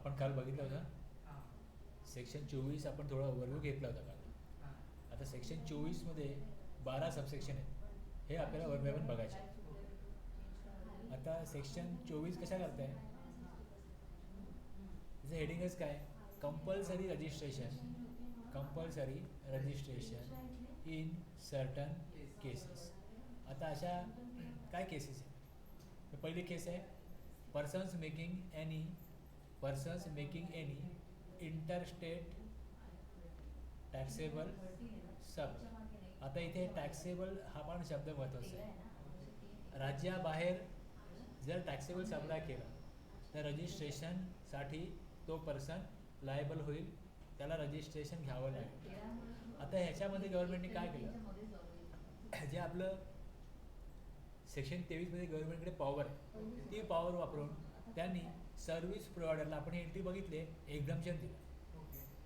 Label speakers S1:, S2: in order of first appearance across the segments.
S1: आपण काल बघितलं होतं सेक्शन 24 आपण थोडा ओव्हरव्ह्यू घेतला होता काल. आता सेक्शन 24मध्ये 12 सबसेक्शन आहेत, हे आपल्याला वन बाय वन बघायचे. आता सेक्शन 24 कशा करताय, त्याचं हेडिंगच काय, compulsory registration in certain cases. आता अशा काय केसेस आहेत. पहिली केस आहे persons making any interstate taxable sub. आता इथे टॅक्सेबल हा पण शब्द महत्त्वाचा आहे. राज्याबाहेर जर टॅक्सेबल सप्लाय केला तर रजिस्ट्रेशनसाठी तो पर्सन लायबल होईल, त्याला रजिस्ट्रेशन घ्यावं लागेल. आता ह्याच्यामध्ये गव्हर्नमेंटने काय केलं, जे आपलं सेक्शन 23मध्ये गव्हर्नमेंटकडे पॉवर आहे, ती पॉवर वापरून त्यांनी सर्व्हिस प्रोव्हायडरला, आपण एंट्री बघितले, एक्झम्पशन दिलं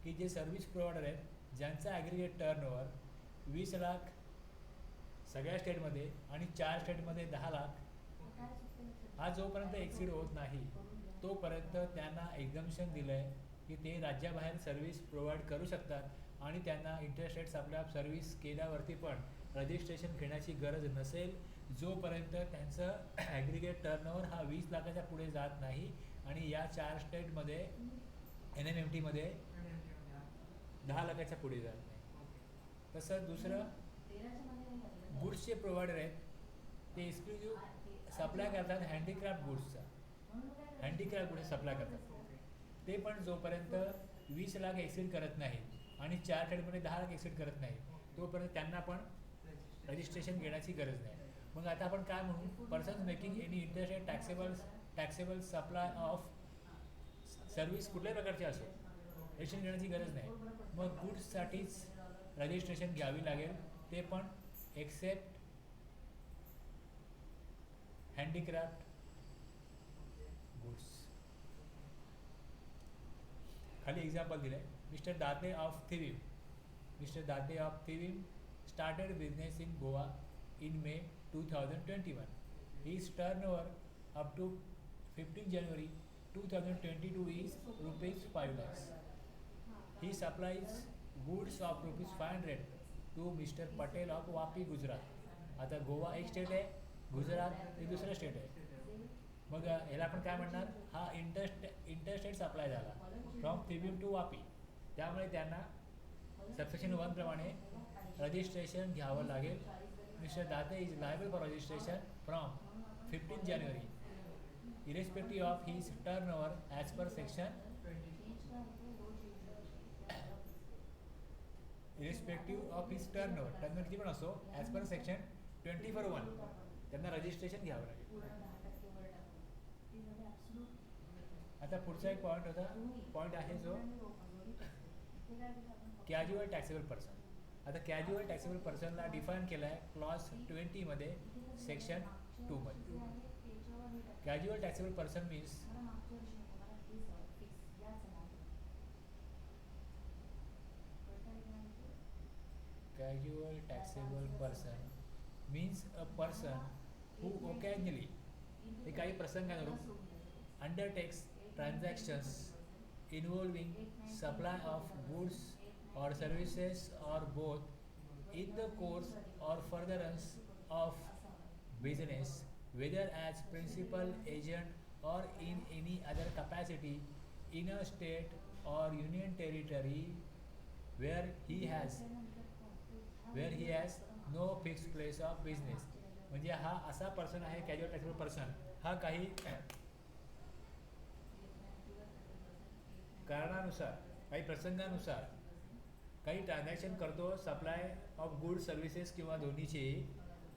S1: की जे सर्व्हिस प्रोव्हायडर आहेत ज्यांचा ॲग्रिगेट टर्नओव्हर 20 लाख सगळ्या स्टेटमध्ये आणि 4 स्टेटमध्ये 10 लाख, हा जोपर्यंत एक्सिड होत नाही तोपर्यंत त्यांना एक्झम्पशन दिलं आहे की ते राज्याबाहेर सर्व्हिस प्रोव्हाइड करू शकतात आणि त्यांना इंटरस्टेट सप्लाय ऑफ सर्व्हिस केल्यावरती पण रजिस्ट्रेशन घेण्याची गरज नसेल, जोपर्यंत त्यांचं ॲग्रिगेट टर्नओव्हर हा 20 लाखाच्या पुढे जात नाही आणि या 4 स्टेटमध्ये NMMTमध्ये 10 लाखाच्या पुढे जात नाही. तसं दुसरं गुड्सचे प्रोव्हायडर आहेत, ते एक्सक्लुझिव्ह सप्लाय करतात हँडीक्राफ्ट गुड्सचा, हँडीक्राफ्ट गुड्स सप्लाय करतात. ते पण जोपर्यंत 20 लाख एक्सिड करत नाही आणि 4 स्टेटमध्ये 10 लाख एक्सिड करत नाही तोपर्यंत त्यांना पण रजिस्ट्रेशन घेण्याची गरज नाही. मग आता आपण काय म्हणू, persons making any interstate taxable supply of service कुठल्याही प्रकारची असो, रजिस्ट्रेशन घेण्याची गरज नाही. मग गुड्ससाठीच रजिस्ट्रेशन घ्यावी लागेल, ते पण एक्सेप्ट हँडीक्राफ्ट गुड्स. खाली एक्झाम्पल दिलं आहे. Mister Date of Thivim started business in Goa in May 2021. His turnover up to 15 January 2022 is rupees 5 lakhs. He supplies goods of rupees 500 to Mr. Patel of Vapi, Gujarat. आता गोवा एक state आहे, गुजरात हे दुसरं state आहे. मग ह्याला आपण काय म्हणणार, हा इंटरस्टेट सप्लाय झाला फ्रॉम थिविम टू वापी, त्यामुळे त्यांना सबसेक्शन 1 प्रमाणे रजिस्ट्रेशन घ्यावं लागेल. Mister Date is liable for registration from 15 January irrespective of his turnover as per section turnover किती पण असो ॲज पर सेक्शन 24(1) त्यांना रजिस्ट्रेशन घ्यावं लागेल. आता पुढचा एक पॉईंट आहे जो कॅज्युअल टॅक्सेबल पर्सन. आता कॅज्युअल टॅक्सेबल पर्सनला डिफाईन केलं आहे क्लॉज 20मध्ये सेक्शन 2मध्ये. Casual taxable person means a person who occasionally, हे काही प्रसंगांवरून undertakes transactions involving supply of goods or services or both in the course or furtherance of business, whether as principal agent or in any other capacity in a state or union territory where he has no fixed place of business. म्हणजे हा असा person आहे casual taxable person, हा काही कारणानुसार, काही प्रसंगानुसार काही transaction करतो, supply of good services किंवा दोन्हीची,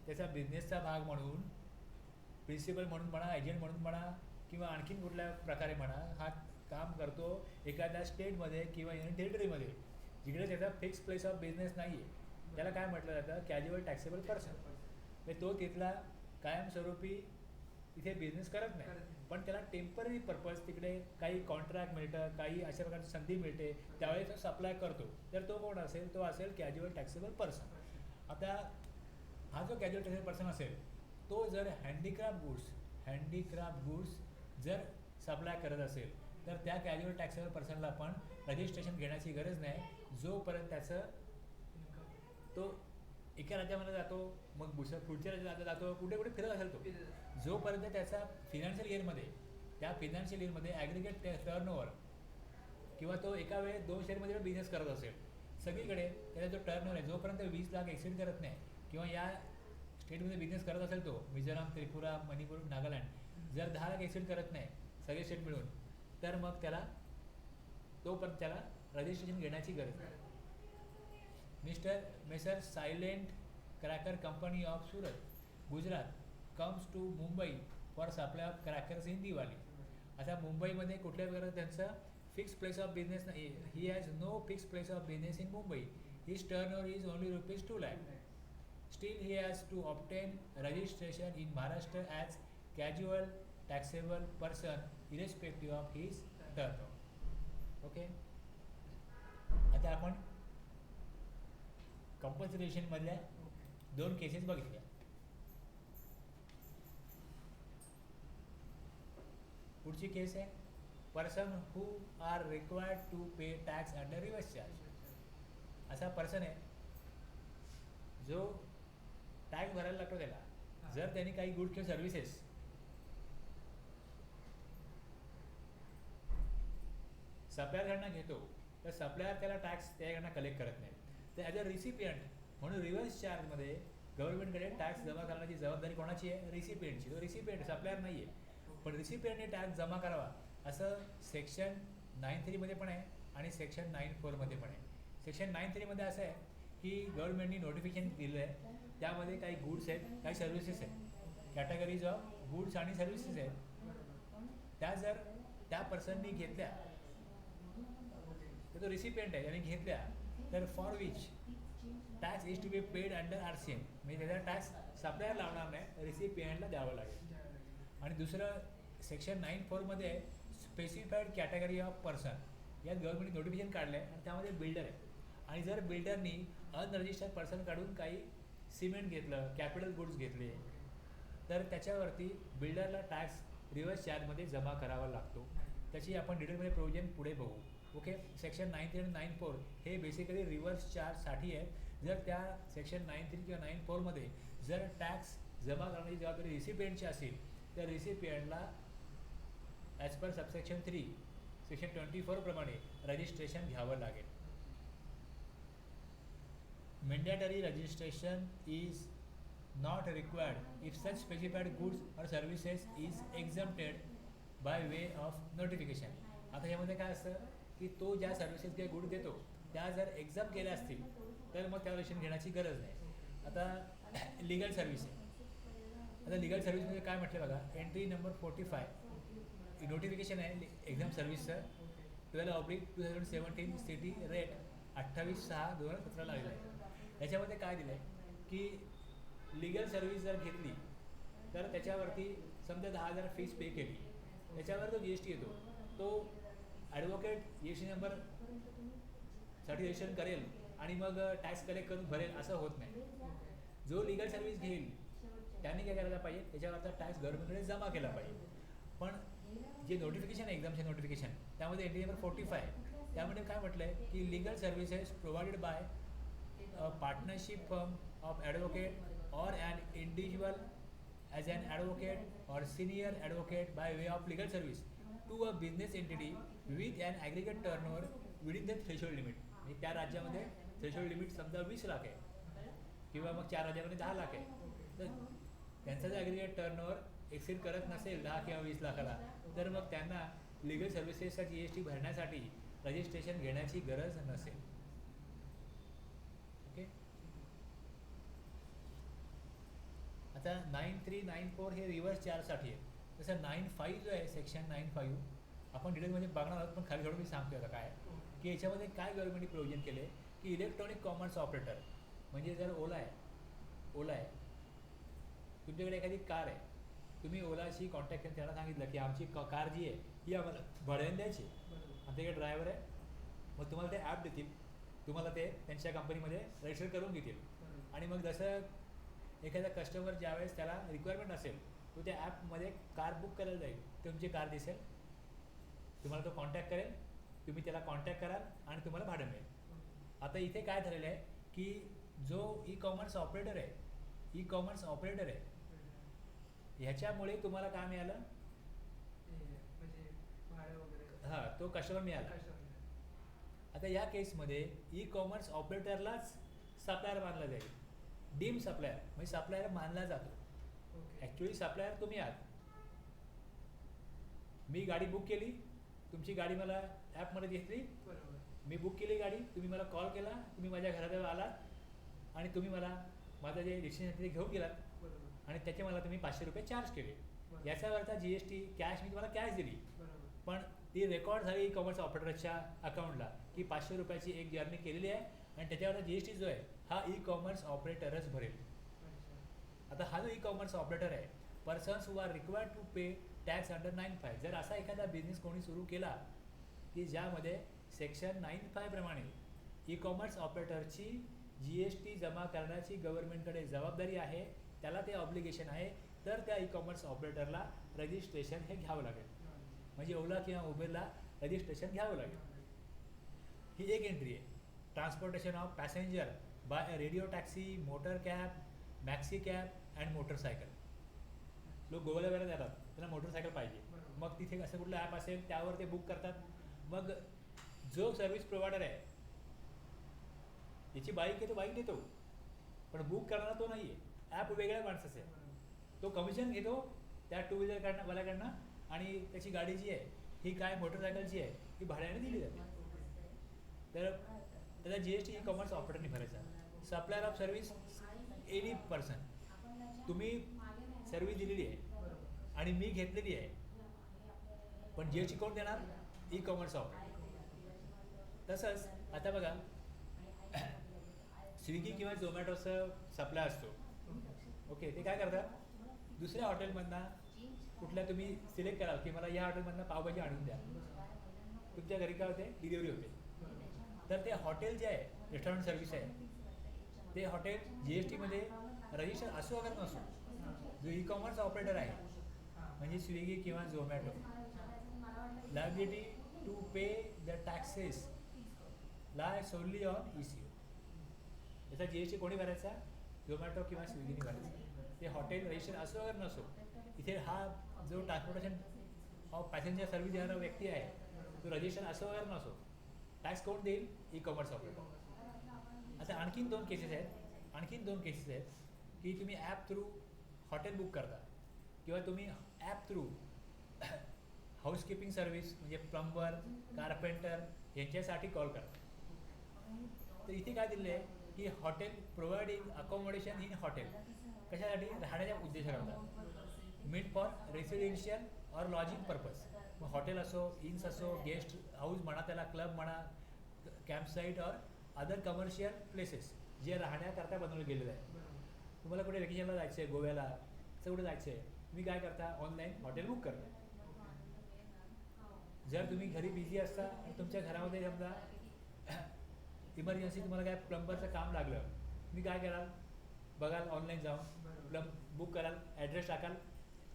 S1: त्याचा बिझनेसचा भाग म्हणून, प्रिन्सिपल म्हणून म्हणा, एजंट म्हणून म्हणा किंवा आणखीन कुठल्या प्रकारे म्हणा, हा काम करतो एखाद्या स्टेटमध्ये किंवा युनियन टेरिटरीमध्ये जिकडे त्याचा फिक्स प्लेस ऑफ बिझनेस नाही आहे, त्याला काय म्हटलं जातं, कॅज्युअल टॅक्सेबल पर्सन. म्हणजे तो तिथला कायमस्वरूपी तिथे बिझनेस करत नाही, पण त्याला टेम्पररी पर्पज तिकडे काही कॉन्ट्रॅक्ट मिळतं, काही अशा प्रकारची संधी मिळते, त्यावेळेस तो सप्लाय करतो, तर तो कोण असेल, तो असेल कॅज्युअल टॅक्सेबल पर्सन. आता हा जो कॅज्युअल टॅक्सेबल पर्सन असेल तो जर हँडीक्राफ्ट गुड्स जर सप्लाय करत असेल तर त्या कॅज्युअल टॅक्सेबल पर्सनला पण रजिस्ट्रेशन घेण्याची गरज नाही, जोपर्यंत त्याचं तो एका राज्यामध्ये जातो, मग पुढच्या राज्यात जातो, कुठे कुठे फिरत असेल तो, जोपर्यंत त्याचा फिनान्शियल इयरमध्ये, त्या फिनान्शियल इयरमध्ये ॲग्रिगेट टर्नओव्हर किंवा तो एका वेळेस 2 शेअरमध्ये बिझनेस करत असेल, सगळीकडे त्याचा जो टर्नओव्हर आहे जोपर्यंत 20 लाख एक्सिड करत नाही, किंवा या स्टेटमध्ये बिझनेस करत असेल तो, मिझोराम, त्रिपुरा, मणिपूर, नागालँड, जर 10 लाख एक्सिड करत नाही सगळे स्टेट मिळून, तर मग त्याला तोपर्यंत त्याला रजिस्ट्रेशन घेण्याची गरज नाही. Messrs silent cracker company of Surat, Gujarat comes to Mumbai for supply of crackers in Diwali. आता मुंबईमध्ये कुठल्या प्रकारे त्यांचं फिक्स प्लेस ऑफ बिझनेस नाही, he has no fix place of business in Mumbai, his turnover is only ₹2 lakh. Still he has to obtain registration in Maharashtra as casual taxable person irrespective of his turnover. Okay. आता आपण कंपल्सरेशन मधल्या 2 cases बघितल्या. पुढची case आहे person who are required to pay tax under reverse charge. असा person आहे जो tax भरायला लागतो त्याला, जर त्यांनी काही गुड किंवा सर्व्हिसेस सप्लायरकडनं घेतो, तर सप्लायर त्याला टॅक्स त्याकडनं कलेक्ट करत नाही, तर ॲज अ रिसिपियंट म्हणून रिव्हर्स चार्जमध्ये गव्हर्नमेंटकडे टॅक्स जमा करण्याची जबाबदारी कोणाची आहे? रिसिपियंटची. तो रिसिपियंट, सप्लायर नाही आहे, पण रिसिपियंटने टॅक्स जमा करावा असं सेक्शन 9(3) पण आहे आणि सेक्शन 9(4) पण आहे. सेक्शन 9(3) असं आहे की गव्हर्नमेंटनी नोटिफिकेशन दिलं आहे, त्यामध्ये काही गुड्स आहेत, काही सर्व्हिसेस आहेत, कॅटेगरीज ऑफ गुड्स आणि सर्व्हिसेस आहेत. त्या जर त्या पर्सननी घेतल्या तर तो रिसिपियंट आहे, आणि घेतल्या तर for which tax is to be paid under RCM, म्हणजे त्याचा टॅक्स सप्लायर लावणार नाही, रिसिपियंटला द्यावं लागेल. आणि दुसरं section 9(4) specified category of person, यात गव्हर्नमेंटने नोटिफिकेशन काढलं आहे आणि त्यामध्ये बिल्डर आहे, आणि जर बिल्डरनी अनरजिस्टर्ड पर्सनकडून काही सिमेंट घेतलं, कॅपिटल गुड्स घेतले, तर त्याच्यावरती बिल्डरला टॅक्स रिव्हर्स चार्जमध्ये जमा करावा लागतो. त्याची आपण डिटेलमध्ये प्रोव्हिजन पुढे बघू. ओके. सेक्शन 9(3) आणि 9(4) हे बेसिकली रिव्हर्स चार्जसाठी आहे. जर त्या सेक्शन 9(3) किंवा 9(4) जर टॅक्स जमा करण्याची जबाबदारी रिसिपियंटची असेल, तर रिसिपियंटला ॲज पर सबसेक्शन 3 सेक्शन 24 प्रमाणे रजिस्ट्रेशन घ्यावं लागेल. Mandatory registration is not required if such specified goods or services is exempted by way of notification. आता यामध्ये काय असतं की तो ज्या सर्व्हिसेस किंवा गुड देतो त्या जर एक्झाम केल्या असतील तर मग त्या रजिस्ट्रेशन घेण्याची गरज नाही. आता लिगल सर्व्हिस आहे. आता लिगल सर्व्हिसमध्ये काय म्हटलं बघा, एंट्री नंबर 45 नोटिफिकेशन आहे एक्झाम सर्व्हिसचं, 12/2017 सिटी रेट 28/6/2017 लागलेलं आहे. याच्यामध्ये काय दिलं आहे की लिगल सर्व्हिस जर घेतली तर त्याच्यावरती समजा 10,000 फीस पे केली, त्याच्यावर जो GST येतो तो ॲडव्होकेट GST नंबर साठी रजिस्ट्रेशन करेल आणि मग टॅक्स कलेक्ट करून भरेल असं होत नाही. जो लिगल सर्व्हिस घेईल त्यांनी काय करायला पाहिजे, त्याच्यावरचा टॅक्स गव्हर्नमेंटकडे जमा केला पाहिजे. पण जे नोटिफिकेशन आहे एक्झामचे नोटिफिकेशन, त्यामध्ये एंट्री नंबर 45 आहे, त्यामध्ये काय म्हटलं आहे की legal services provided bye a partnership firm of advocate or an individual as an advocate or senior advocate by way of legal service to a business entity with an aggregate turnover within the threshold limit. म्हणजे त्या राज्यामध्ये threshold limit समजा 20 लाख आहे किंवा मग 4 राज्यामध्ये 10 लाख आहे, तर त्यांचा जर ॲग्रिगेट टर्नओव्हर एक्सिड करत नसेल 10 किंवा 20 लाखाला, तर मग त्यांना लिगल सर्व्हिसेसचा GST भरण्यासाठी रजिस्ट्रेशन घेण्याची गरज नसेल. ओके. आता 9(3), 9(4) हे रिव्हर्स चार्जसाठी आहे. तसं 9(5) जो आहे सेक्शन 9(5) आपण डिटेलमध्ये बघणार आहोत, पण खाली थोडं मी सांगतो आता काय की याच्यामध्ये काय गव्हर्नमेंटने प्रोव्हिजन केले की इलेक्ट्रॉनिक कॉमर्स ऑपरेटर, म्हणजे जर ओला आहे तुमच्याकडे एखादी कार आहे, तुम्ही ओलाशी कॉन्टॅक्ट करून त्यांना सांगितलं की आमची कार जी आहे ही आम्हाला भाड्याने द्यायची, आमच्याकडे ड्रायव्हर आहे, मग तुम्हाला ते ॲप देतील, तुम्हाला ते त्यांच्या कंपनीमध्ये रजिस्टर करून घेतील, आणि मग जसं एखादा कस्टमर ज्यावेळेस त्याला रिक्वायरमेंट असेल तो त्या ॲपमध्ये कार बुक करायला जाईल, तुमची कार दिसेल, तुम्हाला तो कॉन्टॅक्ट करेल, तुम्ही त्याला कॉन्टॅक्ट कराल आणि तुम्हाला भाडं मिळेल. आता इथे काय झालेलं आहे की जो ई कॉमर्स ऑपरेटर आहे, ह्याच्यामुळे तुम्हाला काय मिळालं,
S2: म्हणजे भाडं वगैरे
S1: हां, तो कस्टमर मिळाला. आता या केसमध्ये ई कॉमर्स ऑपरेटरलाच सप्लायर मानला जाईल. डीम सप्लायर म्हणजे सप्लायर मानला जातो. ॲक्च्युली सप्लायर तुम्ही आहात. मी गाडी बुक केली, तुमची गाडी मला ॲपमध्ये दिसली,
S2: बरोबर.
S1: मी बुक केली गाडी, तुम्ही मला कॉल केला, तुम्ही माझ्या घराजवळ आलात आणि तुम्ही मला माझं जे डिस्टिनेशन ते घेऊन गेलात
S2: बरोबर.
S1: आणि त्याचे मला तुम्ही 500 रुपये चार्ज केले.
S2: बरोबर.
S1: याच्यावरचा GST कॅश मी तुम्हाला कॅश दिली,
S2: बरोबर.
S1: पण ती रेकॉर्ड झाली ई कॉमर्स ऑपरेटरच्या अकाउंटला की 500 रुपयाची एक जर्नी केलेली आहे आणि त्याच्यावरचा GST जो आहे हा ई कॉमर्स ऑपरेटरच भरेल.
S2: अच्छा.
S1: आता हा जो ई कॉमर्स ऑपरेटर आहे, persons who are required to pay tax under 9(5). जर असा एखादा बिझनेस कोणी सुरू केला की ज्यामध्ये सेक्शन 9(5) प्रमाणे ई कॉमर्स ऑपरेटरची GST जमा करण्याची गव्हर्नमेंटकडे जबाबदारी आहे, त्याला ते ऑब्लिगेशन आहे, तर त्या ई कॉमर्स ऑपरेटरला रजिस्ट्रेशन हे घ्यावं लागेल. म्हणजे ओला किंवा उबेरला रजिस्ट्रेशन घ्यावं लागेल. ही एक एंट्री आहे. Transportation of passenger by radio taxi, motor cab, maxi cab and motorcycle. लोक गोव्याला वगैरे जातात, त्यांना मोटरसायकल पाहिजे, मग तिथे असं कुठलं ॲप असेल त्यावर ते बुक करतात. मग जो सर्व्हिस प्रोव्हायडर आहे, याची बाईक आहे तो बाईक देतो, पण बुक करणारा तो नाही आहे, ॲप वेगळ्या माणसाचं आहे. तो कमिशन घेतो त्या टू व्हीलर वाल्याकडनं आणि त्याची गाडी जी आहे ही काय मोटरसायकल जी आहे ही भाड्याने दिली जाते. तर त्याचा GST ई कॉमर्स ऑपरेटरने भरायचा. Supplier of service any person. तुम्ही सर्व्हिस दिलेली आहे आणि मी घेतलेली आहे, पण GST कोण देणार? E commerce operator. तसंच आता बघा स्विगी किंवा झोमॅटोचं सप्लाय असतो. ओके, ते काय करतात, दुसऱ्या हॉटेलमधनं कुठल्या तुम्ही सिलेक्ट कराल की मला या हॉटेलमधनं पावभाजी आणून द्या, तुमच्या घरी काय होते, डिलिव्हरी होते. तर ते हॉटेल जे आहे, रेस्टॉरंट सर्व्हिस आहे, ते हॉटेल GSTमध्ये रजिस्टर असो अगर नसो, जो ई कॉमर्स ऑपरेटर आहे म्हणजे स्विगी किंवा Zomato, liability to pay the taxes lie solely on ECO. याचा GST कोणी भरायचा? झोमॅटो किंवा स्विगीने भरायचा. ते हॉटेल रजिस्टर असो अगर नसो. इथे हा जो ट्रान्सपोर्टेशन ऑफ पॅसेंजर सर्व्हिस देणारा व्यक्ती आहे तो रजिस्टर असो अगर नसो, टॅक्स कोण देईल? E commerce operator. आता आणखीन दोन केसेस आहेत की तुम्ही ॲप थ्रू हॉटेल बुक करता किंवा तुम्ही ॲप थ्रू हाऊसकीपिंग सर्व्हिस म्हणजे प्लंबर, कारपेंटर यांच्यासाठी कॉल करता. तर इथे काय दिलेलं आहे की hotel providing accommodation in hotel. कशासाठी? राहण्याच्या उद्देशाकरता, made for residential or lodging purpose. मग हॉटेल असो, इन्स असो, गेस्ट हाऊस म्हणा, त्याला क्लब म्हणा, campsite or other commercial places जे राहण्याकरता बनवले गेलेले आहे. तुम्हाला कुठे वेकेशनला जायचं आहे, गोव्याला असं कुठे जायचं आहे, तुम्ही काय करता, ऑनलाईन हॉटेल बुक करता. जर तुम्ही घरी बिझी असता आणि तुमच्या घरामध्ये समजा इमर्जन्सी तुम्हाला काय प्लंबरचं काम लागलं, तुम्ही काय कराल, बघाल ऑनलाईन जाऊन बुक कराल, ॲड्रेस टाकाल,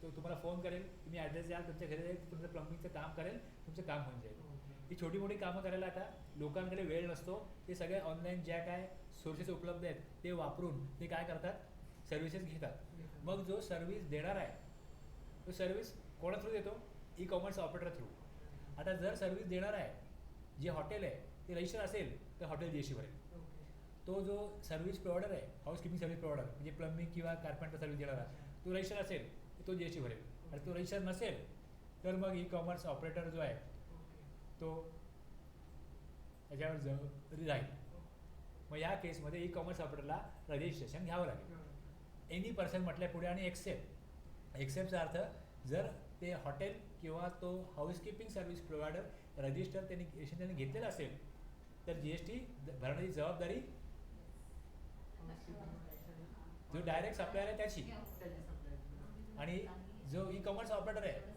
S1: तो तुम्हाला फोन करेल, तुम्ही ॲड्रेस द्याल, तुमच्या घरी जाईल, तुमचं प्लंबिंगचं काम करेल, तुमचं काम होऊन जाईल. ही छोटी मोठी कामं करायला आता लोकांकडे वेळ नसतो. ते सगळे ऑनलाईन ज्या काय सोर्सेस उपलब्ध आहेत ते वापरून ते काय करतात, सर्व्हिसेस घेतात. मग जो सर्व्हिस देणार आहे तो सर्व्हिस कोणा थ्रू देतो? E commerce operator through. आता जर सर्व्हिस देणार आहे जे हॉटेल आहे ते रजिस्टर असेल तर हॉटेल GST भरेल. तो जो सर्व्हिस प्रोव्हायडर आहे, हाऊसकीपिंग सर्व्हिस प्रोव्हायडर म्हणजे प्लंबिंग किंवा कार्पेंटर सर्व्हिस देणारा, तो रजिस्टर असेल तर तो GST भरेल. आणि तो रजिस्टर नसेल तर मग ई कॉमर्स ऑपरेटर जो आहे तो त्याच्यावर राहील. मग या केसमध्ये ई कॉमर्स ऑपरेटरला रजिस्ट्रेशन घ्यावं लागेल. एनी पर्सन म्हटल्या पुढे आणि एक्सेप्टचा अर्थ जर ते हॉटेल किंवा तो हाऊसकीपिंग सर्व्हिस प्रोव्हायडर रजिस्टर त्यांनी घेतलेलं असेल तर GST भरण्याची जबाबदारी जो डायरेक्ट सप्लायर आहे त्याची. आणि जो ई कॉमर्स ऑपरेटर आहे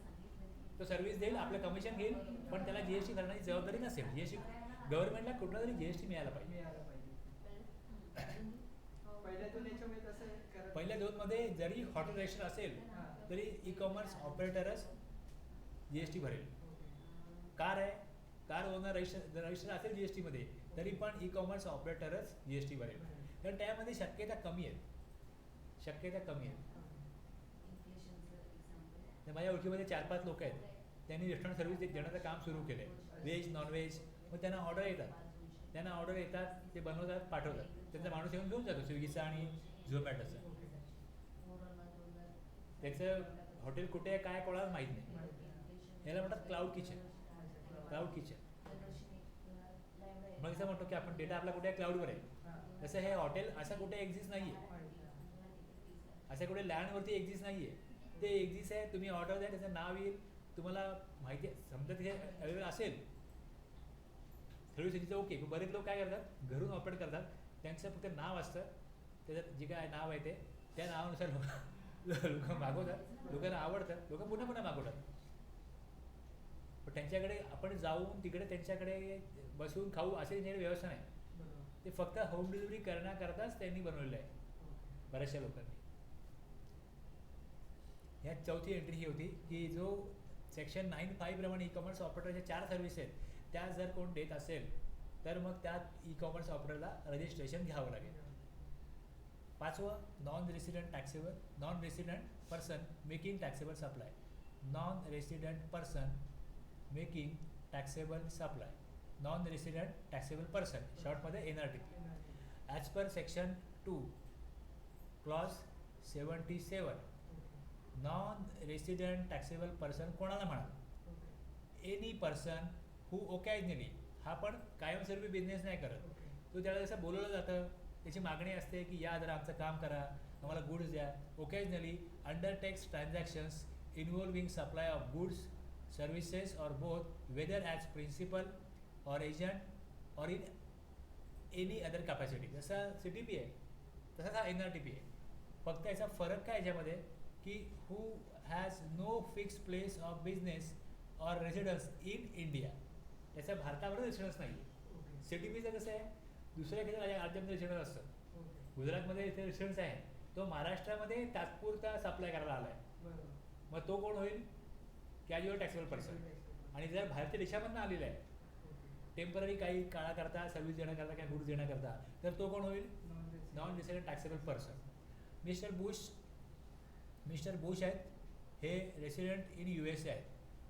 S1: तो सर्व्हिस देईल, आपलं कमिशन घेईल, पण त्याला GST भरण्याची जबाबदारी नसेल. GST गव्हर्नमेंटला कुठला तरी GST मिळाला पाहिजे. पहिल्या दोनमध्ये जरी हॉटेल रजिस्टर असेल तरी ई कॉमर्स ऑपरेटरच GST भरेल. कार आहे, कार ओनर रजिस्टर असेल जी एस टीमध्ये तरी पण ई कॉमर्स ऑपरेटरच जी एस टी भरेल. तर त्यामध्ये शक्यता कमी आहेत, शक्यता कमी आहेत. तर माझ्या ओळखीमध्ये 4-5 लोक आहेत, त्यांनी रेस्टॉरंट सर्व्हिस देण्याचं काम सुरू केलं आहे, व्हेज नॉनव्हेज. मग त्यांना ऑर्डर येतात, ते बनवतात, पाठवतात. त्यांचा माणूस येऊन घेऊन जातो स्विगीचा आणि झोमॅटोचा. त्याचं हॉटेल कुठे आहे काय कोणाला माहीत नाही. याला म्हणतात क्लाउड किचन. क्लाउड किचन मग असं म्हणतो की आपण डेटा आपला कुठे क्लाउडवर आहे, तसं हे हॉटेल असं कुठे एक्झिस्ट नाही आहे, असं कुठे लँडवरती एक्झिस्ट नाही आहे. ते एक्झिस्ट आहे, तुम्ही ऑर्डर द्या, त्याचं नाव येईल, तुम्हाला माहिती आहे, समजा तिथे अवेलेबल असेल सर्व्हिस ओके. बरेच लोक काय करतात, घरून ऑपरेट करतात, त्यांचं फक्त नाव असतं, त्याच्यात जे काय नाव आहे ते त्या नावानुसार लोक मागवतात, लोकांना आवडतं, लोक पुन्हा पुन्हा मागवतात. पण त्यांच्याकडे आपण जाऊन तिकडे त्यांच्याकडे बसून खाऊ असे व्यवस्था नाही. ते फक्त होम डिलिव्हरी करण्याकरताच त्यांनी बनवलेलं आहे बऱ्याचशा लोकांनी. ह्यात चौथी एंट्री ही होती की जो सेक्शन 9(5) प्रमाणे ई कॉमर्स ऑपरेटरच्या 4 सर्व्हिस आहेत, त्या जर कोण देत असेल तर मग त्यात ई कॉमर्स ऑपरेटरला रजिस्ट्रेशन घ्यावं लागेल. 5वं non resident taxable, non resident person making taxable supply. Non resident person making taxable supply, non resident taxable person, शॉर्टमध्ये NRT. As per section 2 clause 77 non resident taxable person कोणाला म्हणाल? Any person who ओकॅजनली, हा पण कायमस्वरूपी business नाही करत, तो त्याला जसं बोलवलं जातं, त्याची मागणी असते की या जरा आमचं काम करा, आम्हाला गुड्स द्या. Occasionally undertakes transactions involving supply of goods, services और बोथ, वेदर ॲज प्रिन्सिपल और एजंट और इन एनी अदर कॅपॅसिटी. जसा CTP आहे तसाच हा NRTP आहे. फक्त याचा फरक काय याच्यामध्ये की who has no fix place of business और रेसिडन्स इन इंडिया, त्याचा भारतावर रेसिडन्स नाही आहे. CTPचं कसं आहे, दुसऱ्या एखाद्या राज्यामध्ये रेसिडन्स असतं, गुजरातमध्ये इथे रेसिडन्स आहे, तो महाराष्ट्रामध्ये तात्पुरता सप्लाय करायला आला आहे, मग तो कोण होईल? Casual taxable person. आणि जर भारतीय देशामधून आलेला आहे टेम्पररी काही काळाकरता सर्व्हिस देण्याकरता काही गुड्स देण्याकरता, तर तो कोण होईल? Non resident taxable person. Mister Bush आहेत, हे रेसिडेंट इन USA आहेत.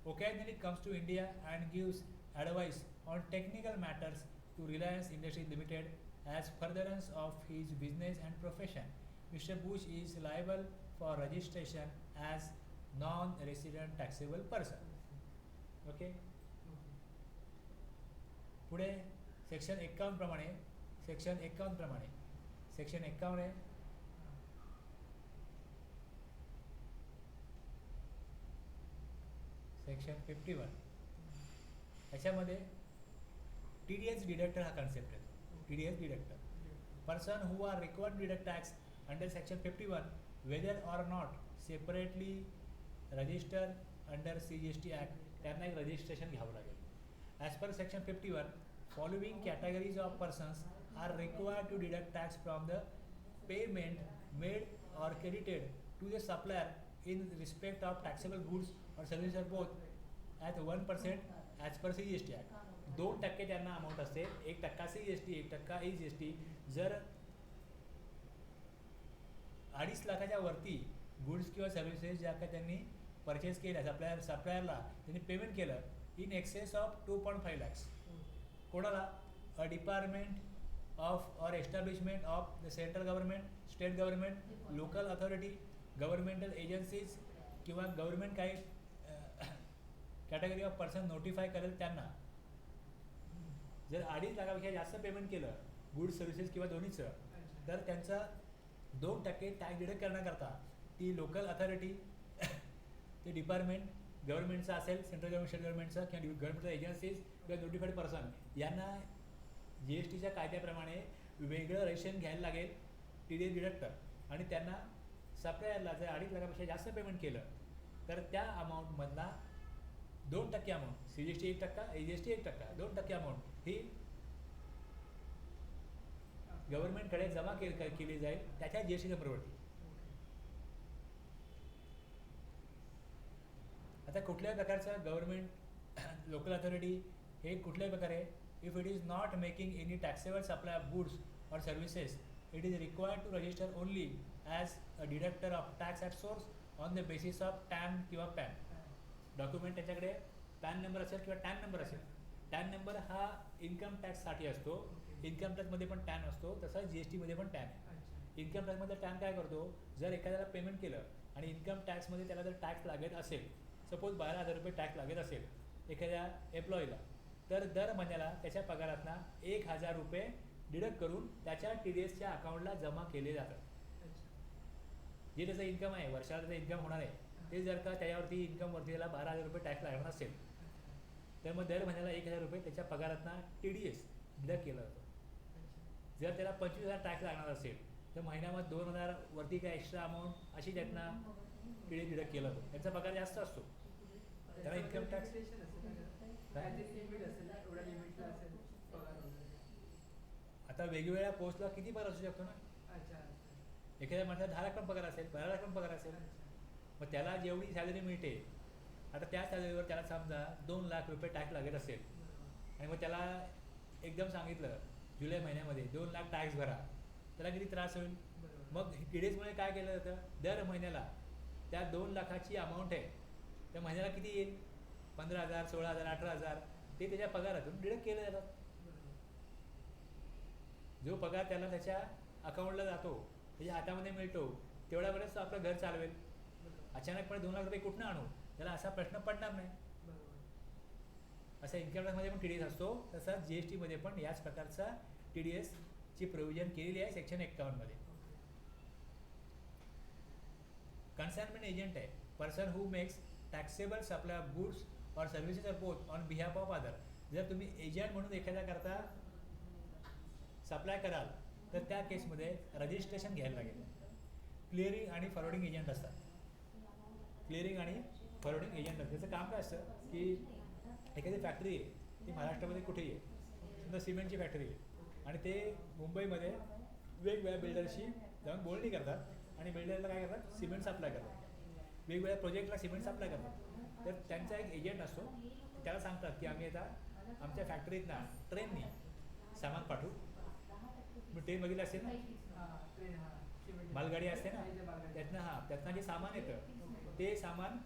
S1: Occasionally comes to India and gives advice on technical matters to Reliance Industries Limited as furtherance of his business and profession. Mister Bush is liable for registration as non resident taxable person. Okay. पुढे section 51 प्रमाणे section 51 आहे, section 51. याच्यामध्ये TDS deductor हा concept आहे. TDS deductor, person who are required to deduct tax under section 51 whether or not separately register under CGST act, त्यांना एक registration घ्यावं लागेल. As per section 51 following categories of persons are required to deduct tax from the payment made or credited to the supplier in respect of taxable goods or services or both at 1% as per CGST Act. 2% त्यांना amount असते, 1% CGST, 1% EGST. जर 2.5 लाखाच्या वरती goods किंवा services ज्या काय त्यांनी purchase केल्या सप्लायरला त्यांनी पेमेंट केलं इन एक्सेस ऑफ 2.5 lakhs, कोणाला? अ डिपार्टमेंट ऑफ और establishment of the central government, state government, local authority, governmental agencies किंवा गव्हर्नमेंट काही कॅटेगरी ऑफ पर्सन नोटिफाय करेल त्यांना. जर 2.5 लाखापेक्षा जास्त पेमेंट केलं गुड्स सर्व्हिसेस किंवा दोन्हीचं, तर त्यांचा 2% टॅक्स डिडक्ट करण्याकरता ती लोकल अथॉरिटी, ते डिपार्टमेंट गव्हर्नमेंटचं असेल, सेंट्रल गव्हर्नमेंट, स्टेट गव्हर्नमेंटचं किंवा गव्हर्नमेंटल एजन्सीज किंवा नोटिफाईड पर्सन यांना GSTच्या कायद्याप्रमाणे वेगळं रजिस्ट्रेशन घ्यायला लागेल TDS डिडक्टर. आणि त्यांना सप्लायरला जर 2.5 लाखापेक्षा जास्त पेमेंट केलं तर त्या अमाऊंटमधला 2% अमाऊंट, CGST 1%, EGST 1%, 2% अमाऊंट ही गव्हर्नमेंटकडे जमा केली जाईल त्याच्या GST नंबरवरती. आता कुठल्याही प्रकारचं गव्हर्नमेंट लोकल अथॉरिटी हे कुठल्याही प्रकारे if it is not making any taxable supply of goods or services it is required to register only as a deductor of tax at source on the basis of TAN किंवा PAN. Document त्यांच्याकडे PAN number असेल किंवा TAN number असेल. TAN number हा income टॅक्ससाठी असतो. Income टॅक्समध्ये पण tan असतो, तसंच जी एस टीमध्ये पण टॅन आहे. इन्कम टॅक्समध्ये टॅन काय करतो, जर एखाद्याला पेमेंट केलं आणि इन्कम टॅक्समध्ये त्याला जर टॅक्स लागत असेल, सपोज 12,000 रुपये टॅक्स लागत असेल एखाद्या एम्प्लॉईला, तर दर महिन्याला त्याच्या पगारातनं 1,000 रुपये डिडक्ट करून त्याच्या TDSच्या अकाउंटला जमा केले जातात. जे त्याचं इन्कम आहे, वर्षाला त्याचं इन्कम होणार आहे, ते जर का त्याच्यावरती इन्कमवरती त्याला 12,000 रुपये टॅक्स लागणार असेल, तर मग दर महिन्याला 1,000 रुपये त्याच्या पगारातनं TDS डिडक्ट केलं जातं. जर त्याला 25,000 टॅक्स लागणार असेल तर महिन्यामध्ये 2,000 वरती काय एक्स्ट्रा अमाऊंट अशी त्यातनं TDS डिडक्ट केलं जातं. त्यांचा पगार जास्त असतो, त्याला इन्कम टॅक्स आता वेगवेगळ्या पोस्टला किती पगार असू शकतो ना. एखाद्या माणसाला 10 लाख पण पगार असेल, 12 लाख पण पगार असेल, मग त्याला जेवढी सॅलरी मिळते, आता त्या सॅलरीवर त्याला समजा 2 लाख रुपये टॅक्स लागत असेल आणि मग त्याला एकदम सांगितलं जुलै महिन्यामध्ये 2 लाख टॅक्स भरा, त्याला किती त्रास होईल. मग TDSमुळे काय केलं जातं, दर महिन्याला त्या 2 लाखाची अमाऊंट आहे त्या महिन्याला किती येईल, 15,000, 16,000, 18,000 ते त्याच्या पगारातून डिडक्ट केलं जातात. जो पगार त्याला त्याच्या अकाउंटला जातो, त्याच्या हातामध्ये मिळतो, तेवढ्या वेळेस तो आपलं घर चालवेल. अचानकपणे 2 लाख रुपये कुठनं आणू, त्याला असा प्रश्न पडणार नाही. असं इन्कम टॅक्समध्ये पण TDS असतो, तसंच GSTमध्ये पण याच प्रकारचा TDSची प्रोव्हिजन केलेली आहे सेक्शन 51 मध्ये. कन्साइनमेंट एजंट आहे person who makes taxable supply of goods or services or both on behalf of other. जर तुम्ही एजंट म्हणून एखाद्याकरता सप्लाय कराल तर त्या केसमध्ये रजिस्ट्रेशन घ्यायला लागेल. क्लिअरिंग आणि फॉरवर्डिंग एजंट असतात. क्लिअरिंग आणि फॉरवर्डिंग एजंट असतात. त्याचं काम काय असतं की एखादी फॅक्टरी आहे, ती महाराष्ट्रामध्ये कुठेही आहे, समजा सिमेंटची फॅक्टरी आहे आणि ते मुंबईमध्ये वेगवेगळ्या बिल्डरशी जाऊन बोलणी करतात आणि बिल्डरला काय करतात, सिमेंट सप्लाय करतात. वेगवेगळ्या प्रोजेक्टला सिमेंट सप्लाय करतात. तर त्यांचा एक एजंट असतो, त्याला सांगतात की आम्ही आता आमच्या फॅक्टरीतनं ट्रेननी सामान पाठवू. मग ट्रेन बघितलं असेल ना, मालगाडी असते ना, त्यातनं जे सामान येतं ते सामान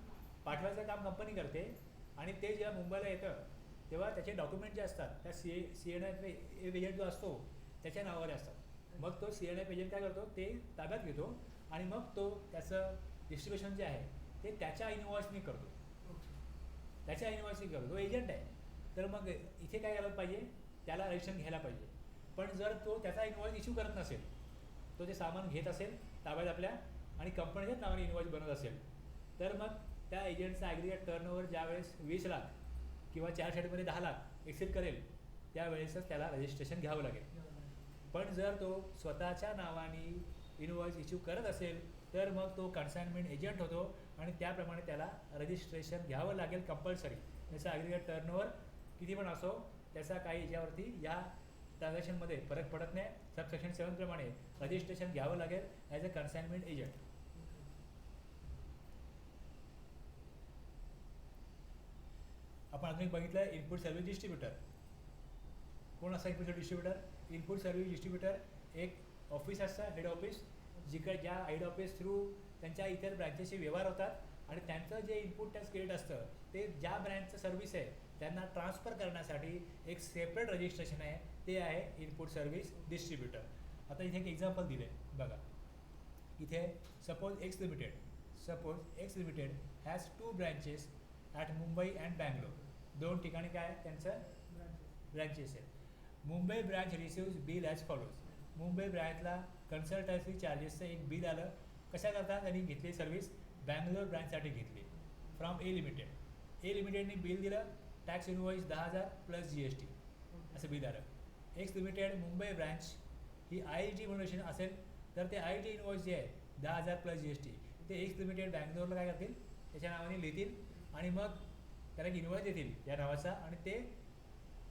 S1: पाठवायचं काम कंपनी करते आणि ते जेव्हा मुंबईला येतं तेव्हा त्याचे डॉक्युमेंट जे असतात त्या CNF एजंट जो असतो त्याच्या नावावर असतात. मग तो CNF एजंट काय करतो, ते ताब्यात घेतो आणि मग तो त्याचं डिस्ट्रीब्युशन जे आहे ते त्याच्या इनवॉइसनी करतो. त्याच्या इनवॉइसनी करतो, तो एजंट आहे. तर मग इथे काय करायला पाहिजे, त्याला रजिस्ट्रेशन घ्यायला पाहिजे. पण जर तो त्याचा इनवॉइस इश्यू करत नसेल, तो ते सामान घेत असेल ताब्यात आपल्या आणि कंपनीच्याच नावाने इनवॉइस बनवत असेल, तर मग त्या एजंटचा ॲग्रिगेट टर्नओव्हर ज्यावेळेस 20 लाख किंवा 4 शेडमध्ये 10 लाख एक्सीड करेल त्यावेळेसच त्याला रजिस्ट्रेशन घ्यावं लागेल. पण जर तो स्वतःच्या नावाने इनवॉइस इश्यू करत असेल तर मग तो कन्साइनमेंट एजंट होतो आणि त्याप्रमाणे त्याला रजिस्ट्रेशन घ्यावं लागेल कंपल्सरी. त्याचा ॲग्रिगेट टर्नओव्हर किती पण असो, त्याचा काही याच्यावरती या ट्रान्झॅक्शनमध्ये फरक पडत नाही. सबसेक्शन 7 प्रमाणे रजिस्ट्रेशन घ्यावं लागेल ॲज अ कन्साइनमेंट एजंट. आपण अजून बघितलं इनपुट सर्व्हिस डिस्ट्रीब्युटर. कोण असा input distributor, input service distributor एक ऑफिस असतं, हेड ऑफिस, जिकडे ज्या हेड ऑफिस थ्रू त्यांच्या इतर ब्रँचेसशी व्यवहार होतात आणि त्यांचं जे इनपुट टॅक्स क्रेडिट असतं ते ज्या ब्रँचचं सर्व्हिस आहे त्यांना ट्रान्सफर करण्यासाठी एक सेपरेट रजिस्ट्रेशन आहे, ते आहे इनपुट सर्व्हिस डिस्ट्रीब्युटर. आता इथे एक एक्झाम्पल दिलं आहे बघा. इथे suppose X Limited has 2 branches at Mumbai and Bangalore. 2 ठिकाणी काय त्यांचं ब्रँचेस आहेत. Mumbai branch receives bill as follows. Mumbai ब्रँचला कन्सल्टन्सी चार्जेसचं एक बिल आलं. कशा करता त्यांनी घेतली सर्व्हिस, बँगलोर ब्रँचसाठी घेतली फ्रॉम ए लिमिटेड. ए लिमिटेडने बिल दिलं, टॅक्स इनवॉइस 10,000 प्लस GST असं बिल आलं. एक्स लिमिटेड मुंबई ब्रँच ही IHG म्हणून असेल तर ते IHG इनवॉइस जे आहे 10,000 प्लस GST ते एक्स लिमिटेड बँगलोरला काय करतील, त्याच्या नावाने लिहितील आणि मग त्याला एक इनवॉइस देतील या नावाचा आणि ते